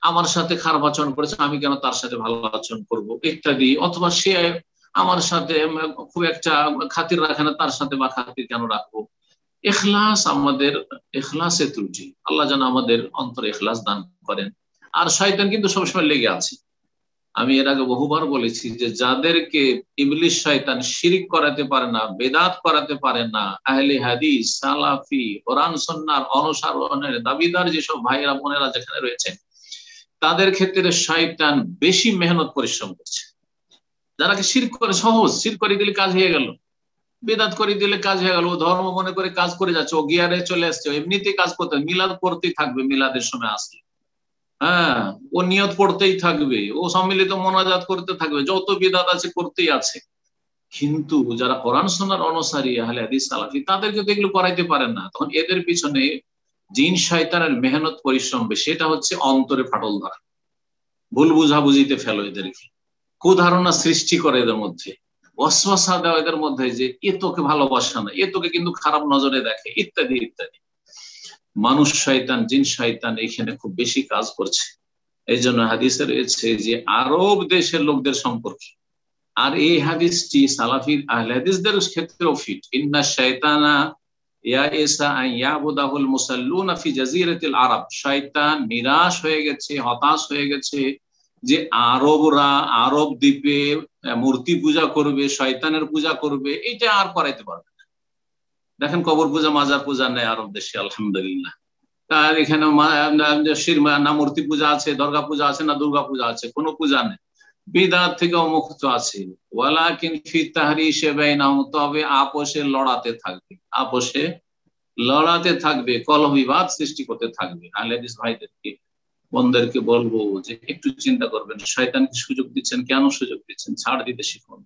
আমার সাথে খারাপ আচরণ করেছে, আমি কেন তার সাথে ভালো আচরণ করব ইত্যাদি, অথবা সে আমার সাথে খুব একটা খাতির রাখে না, তার সাথে বা খাতির কেন রাখবো। ইখলাস, আমাদের ইখলাসে ত্রুটি। আল্লাহ যেন আমাদের অন্তরে ইখলাস দান করেন। আর শয়তান কিন্তু সবসময় লেগে আছে। আমি এর আগে বহুবার বলেছি যে যাদেরকে ইবলিস শয়তান শিরিক করাতে পারে না, বেদাত করাতে পারে না, আহলে হাদিস, সালাফি, কোরআন সুন্নাহর অনুসরণের দাবিদার যেসব ভাইয়েরা বোনেরা যেখানে রয়েছেন, তাদের ক্ষেত্রে শয়তান বেশি মেহনত পরিশ্রম করছে। যারা শিরক করে, সহজ, শিরক করে দিলে কাজ হয়ে গেল, বেদাত করে দিলে কাজ হয়ে গেল, ও ধর্ম মনে করে কাজ করে যাচ্ছে, ও গিয়ারে চলে আসছে, এমনিতেই কাজ করতে, মিলাদ পড়তেই থাকবে, মিলাদের সময় আসলে হ্যাঁ ও নিয়ত পড়তেই থাকবে, ও সম্মিলিত মোনাজাত করতে থাকবে, যত বিদাত আছে করতেই আছে। কিন্তু যারা কোরআন সুন্নাহর অনুসারী আহলে হাদিস সালাফি, তাদেরকে তো এগুলো করাইতে পারেন না। তখন এদের পিছনে জিন শয়তানের মেহনত পরিশ্রম বেশি। এটা হচ্ছে অন্তরে ফাটল ধরা, ভুল বুঝাবুঝিতে ফেলো এদেরকে, কুধারণা সৃষ্টি করে এদের মধ্যে, ওয়াসওয়াসা দেওয়া এদের মধ্যে যে এ তোকে ভালোবাসে না, এ তোকে কিন্তু খারাপ নজরে দেখে, ইত্যাদি ইত্যাদি। মানুষ শয়তান, জিন শয়তান এখানে খুব বেশি কাজ করছে। এই জন্য হাদিসে রয়েছে যে আরব দেশের লোকদের সম্পর্কে, আর এই হাদিসটি সালাফি আহলে হাদিসদের ক্ষেত্রেও ফিট। ইন্না শাইতানা ইয়াইসা আন ইয়াবুদাহুল মুসাল্লুনা ফি জাজিরাতিল আরব, শয়তান নিরাশ হয়ে গেছে, হতাশ হয়ে গেছে যে আরবরা আরব দ্বীপে মূর্তি পূজা করবে, শয়তানের পূজা করবে, এটা আর করাইতে পারবে না। দেখেন কবর পূজা, মাজার পূজা নেই আরব দেশে, আলহামদুলিল্লাহ। আর এখানে না মূর্তি পূজা আছে, দর্গা পূজা আছে, না দুর্গা পূজা আছে, কোনো পূজা নেই, বিদআত থেকেও মুক্ত আছে। ওয়ালাকিন ফি তাহরিশে বাইনাহুম, তবে আপোষে লড়াতে থাকবে, আপোষে লড়াতে থাকবে, কলহ বিবাদ সৃষ্টি করতে থাকবে। আহলে হাদিস ভাইদেরকে, বোনদেরকে বলবো যে একটু চিন্তা করবেন, শয়তানকে সুযোগ দিচ্ছেন, কেন সুযোগ দিচ্ছেন? ছাড় দিতে শিখুন,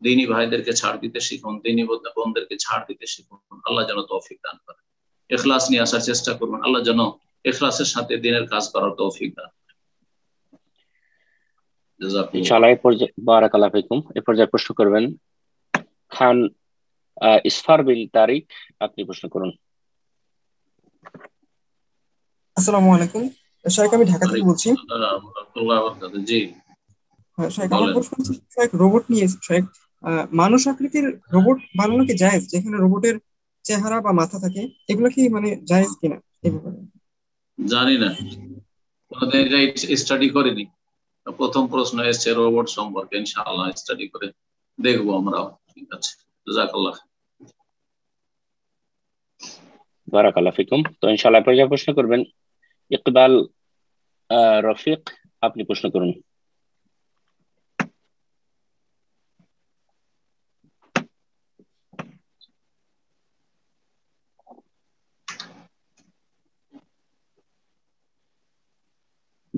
দিনী ভাইদেরকে ছাড় দিতে শিখুন, দিনী বোনদেরকে ছাড় দিতে শিখুন। আল্লাহ যেন তৌফিক দান করেন। ইখলাস নিয়ে আসার চেষ্টা করুন, আল্লাহ যেন ইখলাসের সাথে দিনের কাজ করার তৌফিক দান করেন। ইনশাআল্লাহ। বারাকাল্লাহু ফিকুম। এই পর্যায়ে প্রশ্ন করবেন খান ইসফার বিল তারিক, আপনি প্রশ্ন করুন। আসসালামু আলাইকুম শাইখ, আমি ঢাকা থেকে বলছি। জি শাইখ, আমার প্রশ্ন হচ্ছে শাইখ রোবট নিয়ে। শাইখ, মানুষ আকৃতির রোবট বানানো কি জায়েজ, যেখানে রোবটের চেহারা বা মাথা থাকে, এগুলো কি মানে জায়েজ কিনা? এই ব্যাপারে জানি না, স্টাডি করিনি। প্রথম প্রশ্ন এসছে রোবট সম্পর্কে, ইনশাআল্লাহ স্টাডি করে দেখবো আমরাও। ঠিক আছে, জাযাকাল্লাহ। বারাকাল্লাহ ফিকুম। তো ইনশাআল্লাহ পর্যায়ে প্রশ্ন করবেন ইকবাল রফিক, আপনি প্রশ্ন করুন।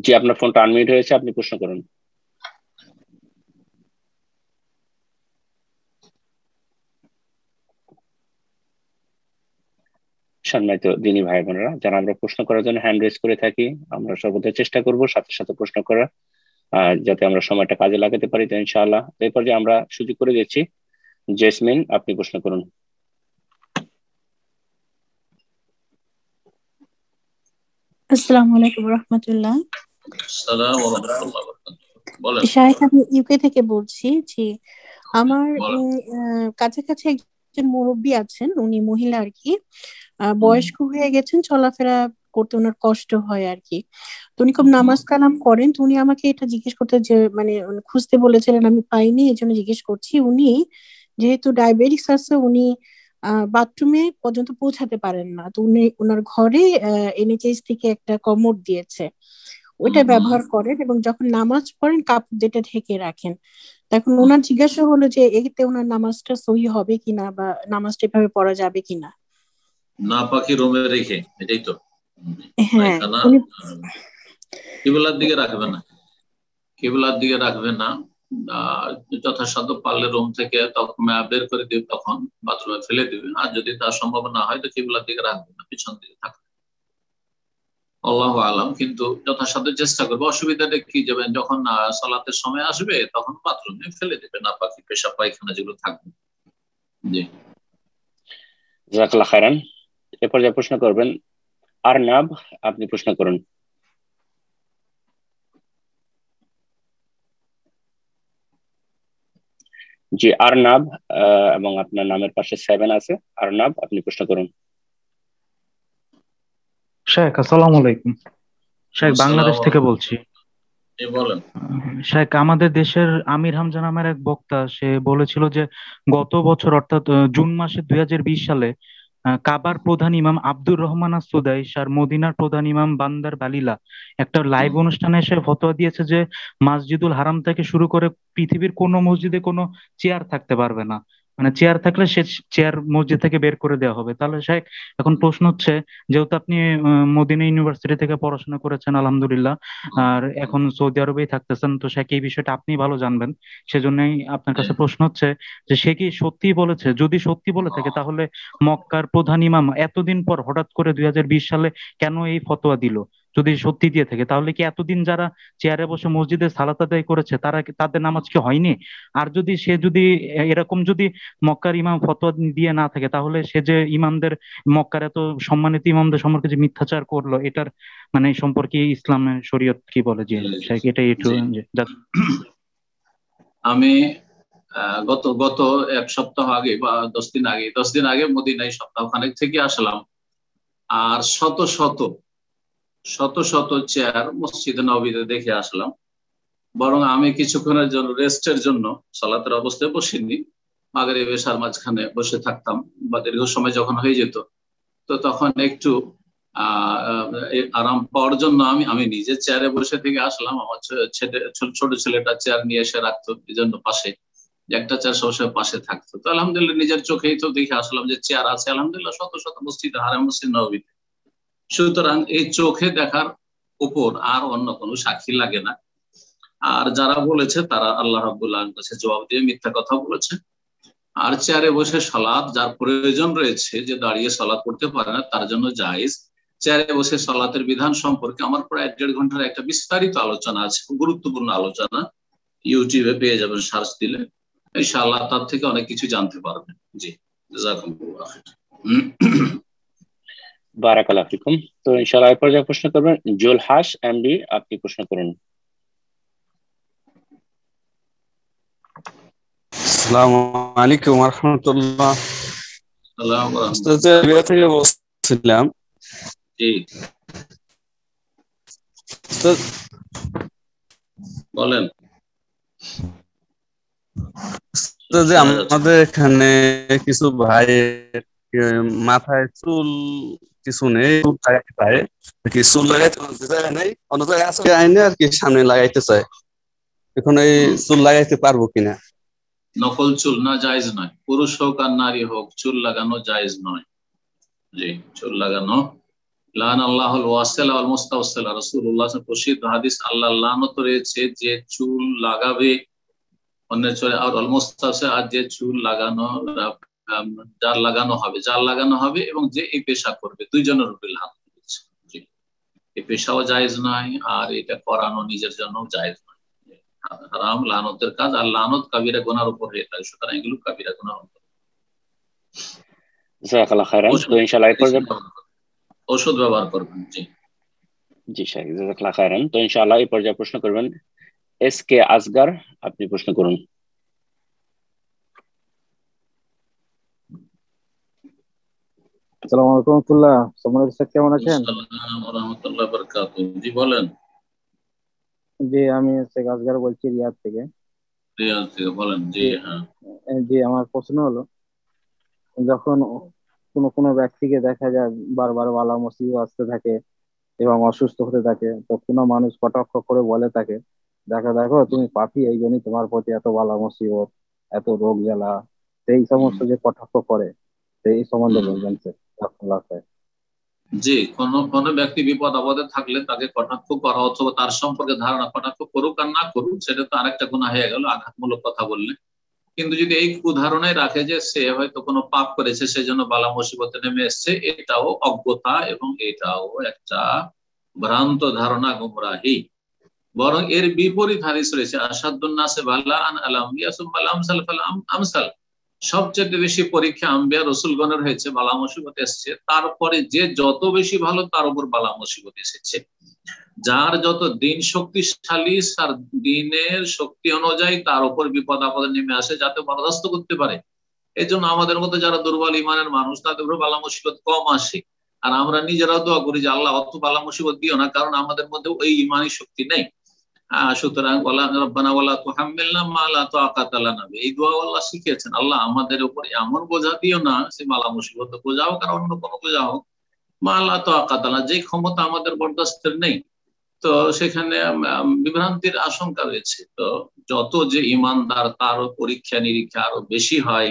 জি, আপনার ফোনটা আনমিউট হয়েছে, আপনি প্রশ্ন করুন। সম্মানিত দিনী ভাই বোনেরা, যারা আমরা প্রশ্ন করার জন্য হ্যান্ড রেজ করে থাকি, আমরা সর্বদা চেষ্টা করব সাথে সাথে প্রশ্ন করার, যাতে আমরা সময়টা কাজে লাগাতে পারি। তো ইনশাআল্লাহ এই পর্যায়ে আমরা সুযোগ করে দিচ্ছি। জেসমিন, আপনি প্রশ্ন করুন। আসসালামু আলাইকুম রহমতুল্লাহ। আসসালামু আলাইকুম ওয়া রাহমাতুল্লাহি ওয়া বারাকাতুহু। বলেন। শাহেখ, আমি ইউকে থেকে বলছি। জি, আমার বলেন। কাছাকাছি একজন মুরব্বী আছেন, উনি মহিলা আর কি, বয়স্ক হয়ে গেছেন, চলাফেরা করতে ওনার কষ্ট হয় আর কি। তো উনি খুব নামাজ কালাম করেন। তো উনি আমাকে এটা জিজ্ঞেস করতে, যে মানে উনি খুঁজতে বলেছিলেন, আমি পাইনি, এই জন্য জিজ্ঞেস করছি। উনি যেহেতু ডায়াবেটিস আছে, উনি বাথরুমে পর্যন্ত পৌঁছাতে পারেন না। তো উনি ওনার ঘরে এনএচএস থেকে একটা কমোড দিয়েছে, ওইটা ব্যবহার করেন এবং যখন নামাজ পড়েন কাপড় যেটা ঢেকে রাখেন। তখন ওনার জিজ্ঞাসা হলো যে এতে ওনার নামাজটা সহি হবে কিনা, বা নামাজটা এভাবে পড়া যাবে কিনা। নাপাকি রুমে রেখে, এটাই তো হ্যাঁ, পায়খানা উনি কিবলার দিকে রাখবে না, কিবলার দিকে রাখবে না। যথাসাধ্য পারলে রুম থেকে তখন বের করে দিবে, তখন বাথরুমে ফেলে দিবে। আর যদি তার সম্ভব না হয় তো কিবলার দিকে রাখবে না, পিছন দিকে থাকবে। আল্লাহু আলাম। কিন্তু যথাসাধ্য চেষ্টা করবে। অসুবিধাটা কি, যাবেন যখন সালাতের সময় আসবে তখন বাথরুমে ফেলে দেবে না পাকি পেশাব পায়খানা যেগুলো থাকবে। জি, জাযাকাল্লাহ খাইরান। এ পর্যায়ে প্রশ্ন করবেন আরনাব, আপনি প্রশ্ন করুন। জি আরনাব, এবং আপনার নামের পাশে 7 আছে। আরনাব, আপনি প্রশ্ন করুন। শেখ আসসালামু আলাইকুম। শেখ বাংলাদেশ থেকে আসসালামু বলছি। আলাইকুম। বলেন। শেখ, আমাদের দেশের আমির হামজা নামের এক বক্তা, সে বলেছিল যে গত বছর অর্থাৎ জুন মাসে 2020 সালে কাবার প্রধান ইমাম আব্দুর রহমান আস-সুদাইস আর মদিনার প্রধান ইমাম বান্দার বালিলা একটা লাইভ অনুষ্ঠানে এসে ফতোয়া দিয়েছে যে মসজিদুল হারাম থেকে শুরু করে পৃথিবীর কোনো মসজিদে কোনো চেয়ার থাকতে পারবে না, মানে চেয়ার থাকলে সে চেয়ার মসজিদ থেকে বের করে দেওয়া হবে। তাহলে শেখ, এখন প্রশ্ন হচ্ছে, যেহেতু আপনি মদিনা ইউনিভার্সিটি থেকে পড়াশোনা করেছেন আলহামদুলিল্লাহ, আর এখন সৌদি আরবেই থাকতেছেন, তো শেখ এই বিষয়টা আপনি ভালো জানবেন, সেজন্যই আপনার কাছে প্রশ্ন হচ্ছে যে সে কি সত্যি বলেছে? যদি সত্যি বলে থাকে তাহলে মক্কার প্রধান ইমাম এতদিন পর হঠাৎ করে 2020 সালে কেন এই ফতোয়া দিল? যদি সত্যি দিয়ে থাকে তাহলে কি এতদিন যারা চেয়ারে বসে মসজিদে সালাত আদায় করেছে তাদের নামাজ কি হয়নি? আর যদি সে এরকম যদি মক্কার ইমাম ফতোয়া দিয়ে না থাকে, তাহলে সে যে ইমামদের, মক্কার এত সম্মানিত ইমামদের সম্পর্কে যে মিথ্যাচার করলো, এটার মানে সম্পর্কে ইসলামের শরীয়ত কি বলে? যে শেখ, এটাই একটু আমি গত গত এক সপ্তাহ আগে বা 10 দিন আগে মদিনায় সপ্তাহখানেক থেকে আসলাম। আর শত শত শত শত চেয়ার মসজিদে নববীতে দেখে আসলাম। বরং আমি কিছুক্ষণের জন্য রেস্টের জন্য সালাতের অবস্থায় বসিনি, মাগরিব এশার মাঝখানে বসে থাকতাম, বা দীর্ঘ সময় যখন হয়ে যেত তো তখন একটু আরাম পাওয়ার জন্য আমি নিজে চেয়ারে বসে থেকে আসলাম। আমার ছোট ছেলেটা চেয়ার নিয়ে এসে রাখতো এই জন্য পাশে, যে একটা চেয়ার সবসময় পাশে থাকতো। তো আলহামদুলিল্লাহ নিজের চোখেই তো দেখে আসলাম যে চেয়ার আছে আলহামদুলিল্লাহ শত শত মসজিদে, হারাম মসজিদ নববীতে। সুতরাং এই চোখে দেখার উপর আর অন্য কোনো সাক্ষী লাগে না। আর যারা বলেছে তারা আল্লাহ রাব্বুল আলামিনের কাছে জবাব দিয়ে মিথ্যা কথা বলেছে। আর চেয়ারে বসে সালাত যার প্রয়োজন রয়েছে, যে দাঁড়িয়ে সালাত করতে পারে না, তার জন্য জায়েজ। চেয়ারে বসে সালাতের বিধান সম্পর্কে আমার প্রায় 1.5 ঘন্টার একটা বিস্তারিত আলোচনা আছে, গুরুত্বপূর্ণ আলোচনা, ইউটিউবে পেয়ে যাবেন সার্চ দিলে ইনশাআল্লাহ, তার থেকে অনেক কিছু জানতে পারবেন। জি, জাযাকুমুল্লাহ খাইর। বারাকাল্লাহ ফিকুম। তো ইনশাআল্লাহ এই পর্যায়ে প্রশ্ন করবেন জুলহাস এমডি, আপনি প্রশ্ন করুন। আসসালামু আলাইকুম ওয়া রাহমাতুল্লাহ। আসসালামু আলাইকুম। উস্তাদ থেকে বলছিলাম। জি উস্তাদ, বলেন। যে আমাদের এখানে কিছু ভাই মাথায় চুল কিছু নেই, কি চুল লাগাইতে চায় নাই, অন্য জায়গায় আছে আইনে আর কি সামনে লাগাইতে চায়। এখন এই চুল লাগাইতে পারবো কিনা? নকল চুল না, জায়েজ নয়। পুরুষ হোক আর নারী হোক চুল লাগানো জায়েজ নয়। জি, চুল লাগানো লান আল্লাহুল ওয়াসিলা ওয়াল মুস্তাওসিলা, রাসূলুল্লাহ প্রসিদ্ধ হাদিস, আল্লাহ লানত রয়েছে যে চুল লাগাবে অন্যের চুলে, আর আল মুস্তাওসিল, আর যে চুল লাগানো যার লাগানো হবে এবং যে এই পেশা করবে, দুইজনের উপর লানত রয়েছে। জি, এই পেশাও জায়েজ নয় আর এটা করানো নিজের জন্য জায়েজ নয়। হারাম লানতের কাজ, আর লানত কাবিরা গুনার উপর হয়ে থাকে, সুতরাং এগুলো কাবিরা গুনার উপর। জাযাকাল্লাহ খাইরান। তো ইনশাআল্লাহ এই পর্যায়ে ঔষধ ব্যবহার করবেন। জি জি স্যার, জাযাকাল্লাহ খাইরান। তো ইনশাআল্লাহ এই পর্যায়ে প্রশ্ন করবেন এস কে আসগার, আপনি প্রশ্ন করুন। আসসালামু আলাইকুম রাহমাতুল্লাহ, সম্মানিত স্যার কেমন আছেন? আসসালামু ওয়া রাহমাতুল্লাহি ওয়া বারাকাতুহু। জি বলেন। জি, আমি শেখ আসগার বলছি রিয়াদ থেকে। রিয়াদ থেকে বলেন। জি হ্যাঁ। জি, আমার প্রশ্ন হলো, যখন কোনো ব্যক্তিকে দেখা যায় বারবার বালা মুসিবত আসতে থাকে এবং অসুস্থ হতে থাকে, তো কোনো মানুষ কটাক্ষ করে বলে তাকে, দেখো তুমি পাপী, এই জন্যই তোমার প্রতি এত বালা মুসিবত, এত রোগ জ্বালা, সেই সমস্ত যে কটাক্ষ করে, সেই সম্বন্ধে বলবেন স্যার। জাযাকাল্লাহ খাইর। জি, কোন ব্যক্তি বিপদ আপদে থাকলে তাকে কটাক্ষ করা অথবা তার সম্পর্কে ধারণা, কটাক্ষ করুক আর না করুক সেটা তো আরেকটা গুনাহ হয়ে গেল, আঘাতমূলক কথা বললে। কিন্তু যদি এই উদাহরণে রাখে যে সে হয়তো কোনো পাপ করেছে সেজন্য বালা মুসিবতে নেমে এসছে, এটাও অজ্ঞতা এবং এটাও একটা ভ্রান্ত ধারণা, গুমরাহি। বরং এর বিপরীত হাদিস রয়েছে, আসাদুন নাসে বালাআন আল আমবিয়া সুম্মা আল আমসাল ফাল আমসাল, সবচেয়ে বেশি পরীক্ষা আম্বিয়া রাসূলগণের হয়েছে, বালা মুসিবত এসেছে, তারপরে যে যত বেশি ভালো তার উপর বালা মুসিবত এসেছে। যার যত দিন শক্তিশালী, তার দিনের শক্তি অনুযায়ী তার উপর বিপদ আপদ নেমে আসে, যাতে বরদাস্ত করতে পারে। এই জন্য আমাদের মধ্যে যারা দুর্বল ইমানের মানুষ, তাদের উপর বালা মুসিবত কম আসে, আর আমরা নিজেরাও দোয়া করি যে আল্লাহ অত বালা মুসিবত দিও না, কারণ আমাদের মধ্যে ওই ইমানি শক্তি নেই। সুতরাং রব্বানা ওয়ালা তুহাম্মিলনা মা লা তাকাতা লানা, এই দোয়া আল্লাহ শিখিয়েছেন, আল্লাহ আমাদের উপর এমন বোঝা দিও না, সে বালা মুসিবত বোঝা হোক আর অন্য কোনো বোঝা হোক, মা লা তাকাতা লানা, যে ক্ষমতা আমাদের বরদাস্তের নেই। তো সেখানে বিভ্রান্তির আশঙ্কা রয়েছে। তো যত যে ইমানদার তার পরীক্ষা নিরীক্ষা আরো বেশি হয়,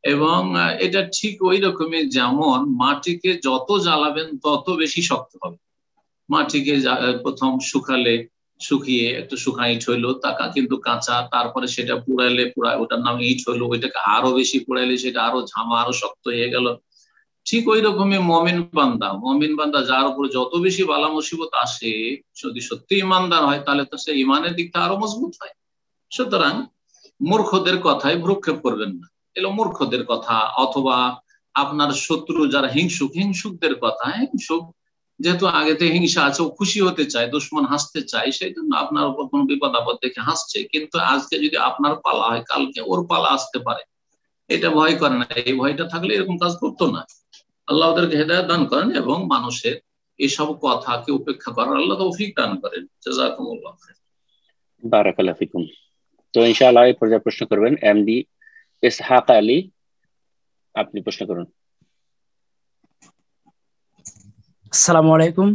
এবং এটা ঠিক ওই রকমই যেমন মাটিকে যত জ্বালাবেন তত বেশি শক্ত হবে। মাটিকে প্রথম শুকিয়ে একটু শুকনা ইট হইলো, তাকা কিন্তু কাঁচা, তারপরে সেটা পুড়াইলে ওটার নাম ইট হইলো, ওইটাকে আরো বেশি পুড়াইলে সেটা আরো ঝামা, আরো শক্ত হয়ে গেল। ঠিক ওই রকমই মমিন বান্দা যার উপর যত বেশি বালা মুসিবত আসে, যদি সত্যি ইমানদার হয় তাহলে তো সে ইমানের দিকটা আরো মজবুত হয়। সুতরাং মূর্খদের কথায় ভ্রুক্ষেপ করবেন না, এলো মূর্খদের কথা, অথবা আপনার শত্রু যারা হিংসুকদের কথা। হিংসুক যেহেতু আগে থেকে হিংসা আছে, ও খুশি হতে চায়, দুশ্মন হাসতে চায়, সেই জন্য আপনার উপর কোনো বিপদ আপদ দেখে হাসছে। কিন্তু আজকে যদি আপনার পালা হয়, কালকে ওর পালা আসতে পারে, এটা ভয় করে না। এই ভয়টা থাকলে এরকম কাজ করতো না। আল্লাহ ওদেরকে হেদায়েত দান করেন এবং মানুষের এইসব কথাকে উপেক্ষা করার আল্লাহ তৌফিক দান করেন। জাযাকুমুল্লাহ খাইর। বারাকাল্লাহু ফিকুম। তো ইনশাআল্লাহ এই পর্যায়ে প্রশ্ন করবেন এমডি ইসহাক আলী, আপনি প্রশ্ন করুন। আসসালামু আলাইকুম।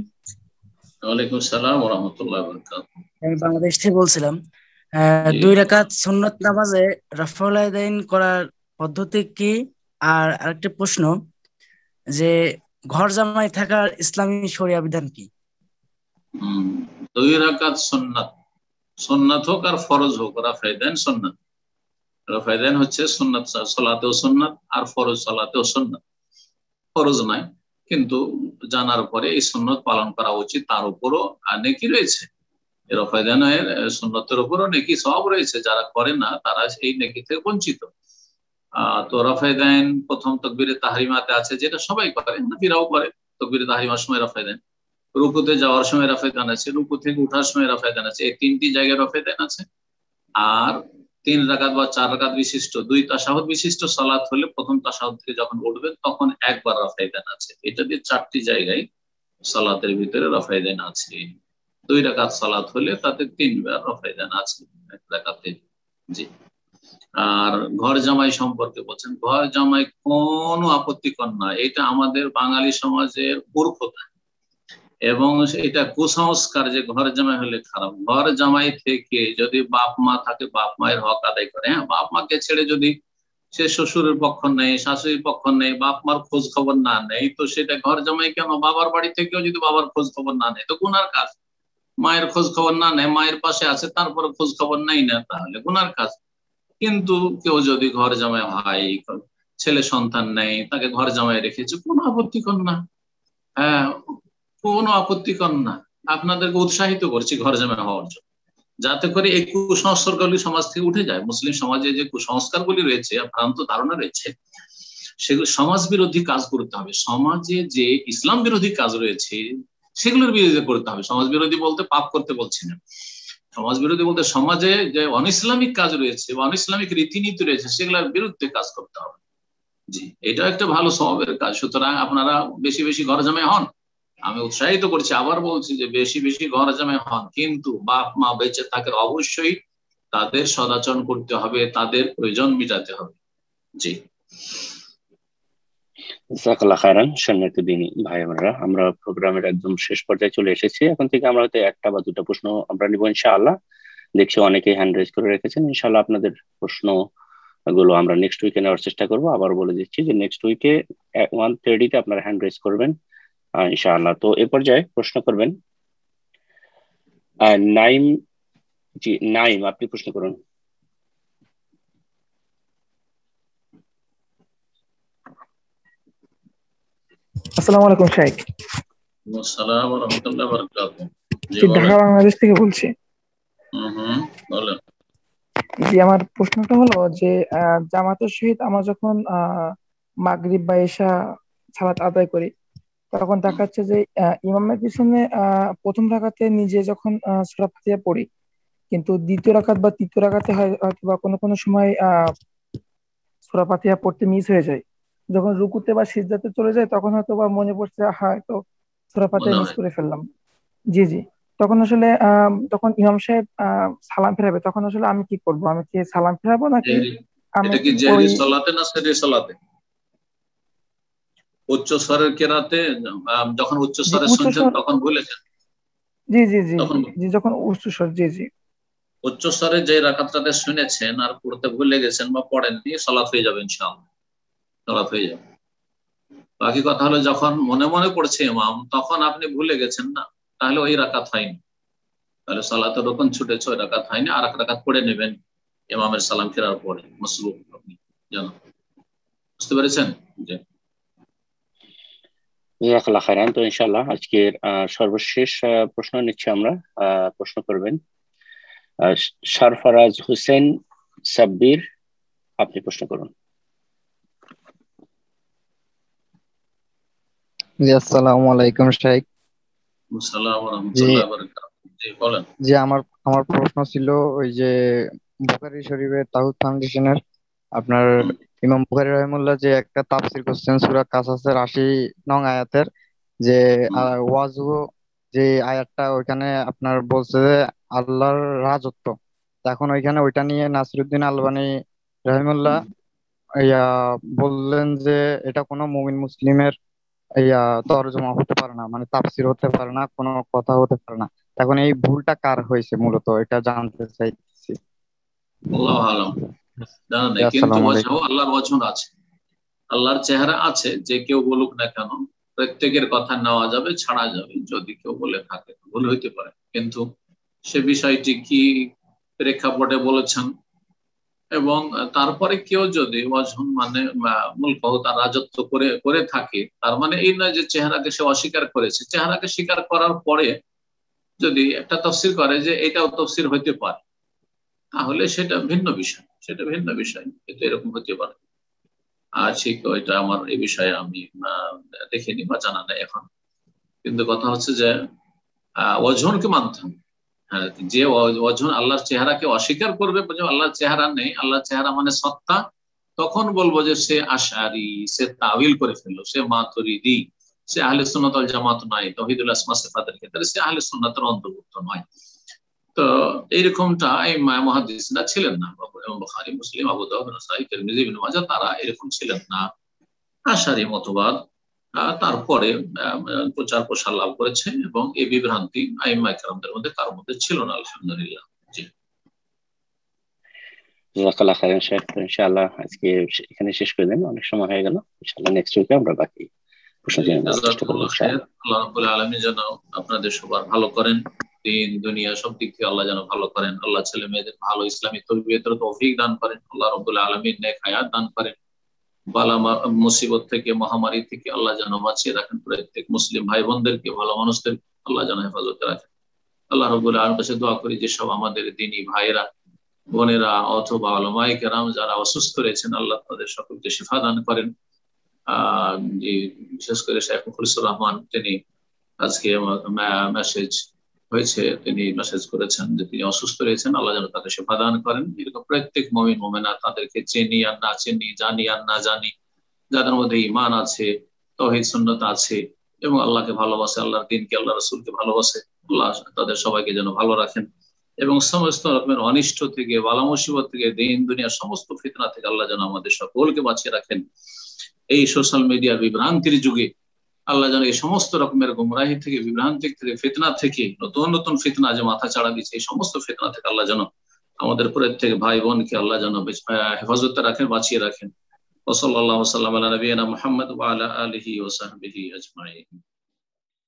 ওয়ালাইকুম আসসালাম ওয়া রাহমাতুল্লাহি ওয়া বারাকাতুহু। আমি বাংলাদেশ থেকে বলছিলাম। 2 রাকাত সুন্নাত নামাজে রাফউল ইয়াদাইন করার পদ্ধতি কি? আর আরেকটা প্রশ্ন, যে ঘর জামাই থাকার ইসলামী শরিয়া বিধান কি? 2 রাকাত সুন্নাত হোক আর ফরজ হোক, রাফাইদান সুন্নাত। রাফাইদান হচ্ছে সুন্নাত সালাতেও সুন্নাত আর ফরজ সালাতেও সুন্নাত। ফরজ নাই, কিন্তু জানার পরে এই সুন্নত পালন করা উচিত, তার উপরও নেকি রয়েছে। রাফাইদানের সুন্নতের উপরও নেকি সওয়াব রয়েছে, যারা করে না তারা এই নেকি থেকে বঞ্চিত। তো রাফাইদান প্রথম তাকবীরে তাহরিমাতে আছে, যেটা সবাই করে, নবীরাও করে। তাকবীরে তাহরিমার সময় রাফাইদান, রুকুতে যাওয়ার সময় রাফাইদান আছে, রুকু থেকে উঠার সময় রাফাইদান আছে, এই 3টি জায়গায় রাফাইদান আছে। আর 3 রাকাত বা 4 রাকাত বিশিষ্ট 2 তাশাহুদ বিশিষ্ট সালাত হলে প্রথম তাশাহুদ থেকে যখন উঠবেন তখন একবার রাফাইদান আছে। এটা দিয়ে 4টি জায়গায় সালাতের ভিতরে রাফাইদান আছে। 2 রাকাত সালাত হলে তাতে 3 বার রাফাইদান আছে এক রাকাতে। জি, আর ঘর জামাই সম্পর্কে বলছেন, ঘর জামাই কোনো আপত্তিকর না, এটা আমাদের বাঙালি সমাজের মূর্খতা এবং এটা কুসংস্কার যে ঘর জামাই হলে খারাপ। ঘর জামাই থেকে যদি বাপ মা থাকে বাপ মায়ের হক আদায় করে। হ্যাঁ, বাপ মাকে ছেড়ে যদি সে শ্বশুরের পক্ষ নেই, শাশুড়ির পক্ষ নেই, বাপ মার খোঁজ খবর না নেই, তো সেটা ঘর জামাই কেন? বাবার বাড়ি থেকেও যদি বাবার খোঁজ খবর না নেই তো গুনার কাজ। মায়ের খোঁজ খবর না নেয়, মায়ের পাশে আছে তারপরে খোঁজ খবর নেই না, তাহলে গুনার কাজ। কিন্তু কেউ যদি ঘর জামাই হয়, ছেলে সন্তান নেই, তাকে ঘর জামাই রেখেছে, কোনো আপত্তিকর না। হ্যাঁ, কোনো আপত্তিকর না। আপনাদেরকে উৎসাহিত করছি ঘর জামাই হওয়ার জন্য, যাতে করে এই কুসংস্কারগুলি সমাজ থেকে উঠে যায়। মুসলিম সমাজে যে কুসংস্কারগুলি রয়েছে, ভ্রান্ত ধারণা রয়েছে, সেগুলো সমাজ বিরোধী কাজ করতে হবে। সমাজে যে ইসলাম বিরোধী কাজ রয়েছে সেগুলোর বিরোধিতা করতে হবে। সমাজ বিরোধী বলতে পাপ করতে বলছি না, সমাজ বিরোধী বলতে সমাজে যে অনইসলামিক কাজ রয়েছে বা অনইসলামিক রীতিনীতি রয়েছে সেগুলোর বিরুদ্ধে কাজ করতে হবে। জি, এটা একটা ভালো স্বভাবের কাজ। সুতরাং আপনারা বেশি বেশি ঘর জামাই হন, আমি উৎসাহিত করছি, আবার বলছি যে বেশি বেশি ঘর জামাই হন, কিন্তু বাপ মা বেঁচে থাকে অবশ্যই তাদের সদাচরণ করতে হবে, তাদের প্রয়োজন মিটাতে হবে। জি, জাযাকাল্লাহ খায়রান। সম্মানিত দিনী ভাই বোনেরা, আমরা প্রোগ্রামের একদম শেষ পর্যায়ে চলে এসেছি। এখন থেকে আমরা হয়তো একটা বা দুটো প্রশ্ন আমরা নিব ইনশাআল্লাহ। দেখছি অনেকেই হ্যান্ড রেজ করে রেখেছেন, ইনশাআল্লাহ আপনাদের প্রশ্ন গুলো আমরা নেক্সট উইকে নেওয়ার চেষ্টা করবো। আবার বলে দিচ্ছি যে নেক্সট উইকে 1:30 আপনারা হ্যান্ড রেজ করবেন ইনশাআল্লাহ। তো এ পর্যায়ে প্রশ্ন করবেন নাইম। জি নাইম, আপনি প্রশ্ন করুন। আসসালামু আলাইকুম শাইখ। আসসালামু আলাইকুম ওয়া রাহমাতুল্লাহি ওয়া বারাকাতুহু। জি, ঢাকা বাংলাদেশ থেকে বলছি। বলেন। জি, আমার প্রশ্নটা হলো যে জামাতের সহিত আমরা যখন মাগরিব বা ইশা সালাত আদায় করি, তখন দেখা যাচ্ছে যে ইমামের পিছনে প্রথম রাকাতে নিজে যখন সূরা ফাতিহা পড়ি, কিন্তু দ্বিতীয় রাকাত বা তৃতীয় রাকাতে হয়তো বা কোনো সময় সূরা ফাতিহা পড়তে মিস হয়ে যায়। যখন রুকুতে বা সিজদাতে চলে যায় তখন হয়তো বা মনে পড়ছে হয়তো সূরা ফাতিহা মিস করে ফেললাম। জি জি, তখন আসলে তখন ইমাম সাহেব সালাম ফেরাবে, তখন আসলে আমি কি করব? আমি কি সালাম ফেরাবো নাকি আমি এটা কি জেহরি সালাতে না সেহরি সালাতে? উচ্চ স্বরের কেরাতে যখন উচ্চ স্বরে শুনছেন তখন ভুলেছেন? জি জি জি জি, যখন উচ্চ স্বর। জি জি, উচ্চ স্বরে যে রাকাতটাতে শুনেছেন আর পড়তে ভুলে গেছেন বা পড়েননি, সালাত হয়ে যাবে ইনশাআল্লাহ, সালাত হয়ে যাবে। বাকি কথা হলো যখন মনে মনে পড়ছে ইমাম, তখন আপনি ভুলে গেছেন না, তাহলে ওই রাকাত হয়নি, তাহলে সালাতের রকম ছুটেছে, ওই রাকাত হয়নি, আর এক রাকাত পড়ে নেবেন ইমামের সালাম ফেরার পরে মাসবুক আপনি জানো। বুঝতে পেরেছেন? জি, জাযাকাল্লাহ খায়রান। তো ইনশাআল্লাহ আজকের সর্বশেষ প্রশ্ন নিচ্ছি আমরা। প্রশ্ন করবেন সরফরাজ হোসেন সাব্বির, আপনি প্রশ্ন করুন। জি, আসসালামু আলাইকুম শাইখ। আসসালামু ওয়া রাহমাতুল্লাহি ওয়া বারাকাতুহু। জি, বলেন। জি, আমার প্রশ্ন ছিল ওই যে বুখারী শরীফের তাওহীদ ফাউন্ডেশনের আপনার ইমাম বুখারী রাহিমাহুল্লাহ যে একটা তাফসীর করছেন সূরা কাসাসের 80 নং আয়াতের, যে ওয়াজু যে আয়াতটা ওইখানে আপনার বলছে যে আল্লাহর রাজত্ব। এখন ওইখানে ওইটা নিয়ে নাসিরউদ্দিন আলবানী রাহিমাহুল্লাহ বললেন যে এটা কোনো মুমিন মুসলিমের তরজমা হতে পারে না, মানে তাফসীর হতে পারে না, কোনো কথা হতে পারে না। এখন এই ভুলটা কার হয়েছে মূলত, এটা জানতে চাইছি। আল্লাহু আলাম, জানা নেই, কিন্তু আল্লাহর ওয়াজহ আছে, আল্লাহর চেহারা আছে, যে কেউ বলুক না কেন প্রত্যেকের কথা নেওয়া যাবে, ছাড়া যাবে। যদি কেউ বলে থাকে ভুল হইতে পারে, কিন্তু সে বিষয়টি কি প্রেক্ষাপটে বলেছেন, এবং তারপরে কেউ যদি ওয়াজহ মানে মুলক তার রাজত্ব করে থাকে, তার মানে এই নয় যে চেহারাকে সে অস্বীকার করেছে। চেহারাকে স্বীকার করার পরে যদি একটা তাফসীর করে যে এটাও তাফসীর হইতে পারে, তাহলে সেটা ভিন্ন বিষয়, সেটা ভিন্ন বিষয়। কিন্তু এরকম হতে পারে। আর ঠিক ওইটা আমার এই বিষয়ে আমি দেখিনি বা জানা নাই এখন। কিন্তু কথা হচ্ছে যে ওয়াজহকে মানতাম। হ্যাঁ, যে ওয়াজহ আল্লাহর চেহারাকে অস্বীকার করবে, আল্লাহর চেহারা নেই, আল্লাহর চেহারা মানে সত্তা, তখন বলবো যে সে আশআরী, সে তাওয়িল করে ফেললো, সে মাতুরিদি, সে আহলে সুন্নাত ওয়াল জামাত নয়, তাওহীদুল আসমা সিফাতের ক্ষেত্রে সে আহলে সুন্নাতের অন্তর্ভুক্ত নয়। তো এইরকমটা এই মুহাদ্দিসরা ছিলেন না। বুখারী, মুসলিম, আবু দাউদ, নাসাঈ, তিরমিজি, ইবনে মাজাহ তারা এরকম ছিলেন না। আশারি মতবাদ তারপরে প্রচার প্রসার লাভ করেছে এবং এই বিভ্রান্তি আইম্মায়ে কেরামদের মধ্যে কারোর মধ্যে ছিল না, আলহামদুলিল্লাহ। জি, জাযাকাল্লাহ খাইরান শেখ। ইনশাআল্লাহ আজকে এখানে শেষ করে দেন, অনেক সময় হয়ে গেল। ইনশাআল্লাহ নেক্সট উইকে আমরা বাকি প্রশ্ন জেনে নেওয়ার চেষ্টা করব ইনশাআল্লাহ। আল্লাহ রাব্বুল আলামিন যেন আপনাদের সবার ভালো করেন, দিন দুনিয়া সব দিক থেকে আল্লাহ যেন ভালো করেন। আল্লাহ ছেলে মেয়েদের ভালো ইসলামী তরবিয়তের তৌফিক দান করেন। আল্লাহ রাব্বুল আলামিন নেক হায়াত দান করেন। বালা মুসিবত থেকে, মহামারী থেকে আল্লাহ যেন বাঁচিয়ে রাখেন। প্রত্যেক মুসলিম ভাই বোনদেরকে, ভালো মানুষদের আল্লাহ যেন হেফাজতে রাখেন। আল্লাহ রাব্বুল আলামিনের কাছে দোয়া করি যে সব আমাদের দ্বীনী ভাইয়েরা, বোনেরা অথবা উলামায়ে কেরাম যারা অসুস্থ রয়েছেন, আল্লাহ তাদের সকলকে শিফা দান করেন। যে বিশেষ করে শেখ মুখলিসুর রহমান, তিনি আজকে মেসেজ হয়েছে, তিনি মেসেজ করেছেন যে তিনি অসুস্থ রয়েছেন, আল্লাহ যেন তাকে শিফা দান করেন। এরকম প্রত্যেক মুমিন মুমিনা, তাদেরকে চিনি আর না চিনি, জানি আর না জানি, যাদের মধ্যে ঈমান আছে, তাওহীদ সুন্নাত আছে এবং আল্লাহকে ভালোবাসে, আল্লাহর দ্বীনকে, আল্লাহ রাসূলকে ভালোবাসে, আল্লাহ তাদের সবাইকে যেন ভালো রাখেন এবং সমস্ত রকমের অনিষ্ট থেকে, বালা মুসিবত থেকে, দিন দুনিয়ার সমস্ত ফিতনা থেকে আল্লাহ যেন আমাদের সকলকে বাঁচিয়ে রাখেন। এই সোশ্যাল মিডিয়ার বিভ্রান্তির যুগে আল্লাহ যেন এই সমস্ত রকমের গুমরাহি থেকে, বিভ্রান্তি থেকে, ফিতনা থেকে, নতুন নতুন ফিতনা যে মাথা চাড়া দিচ্ছে, এই সমস্ত ফিতনা থেকে আল্লাহ যেন আমাদের প্রত্যেক ভাই বোনকে আল্লাহ যেন হেফাজতে রাখেন, বাঁচিয়ে রাখেন। ওয়া সাল্লাল্লাহু ওয়া সাল্লাম আলা নবিয়িনা মুহাম্মদ ওয়া আলা আলিহি ওয়া সাহবিহি আজমাইন।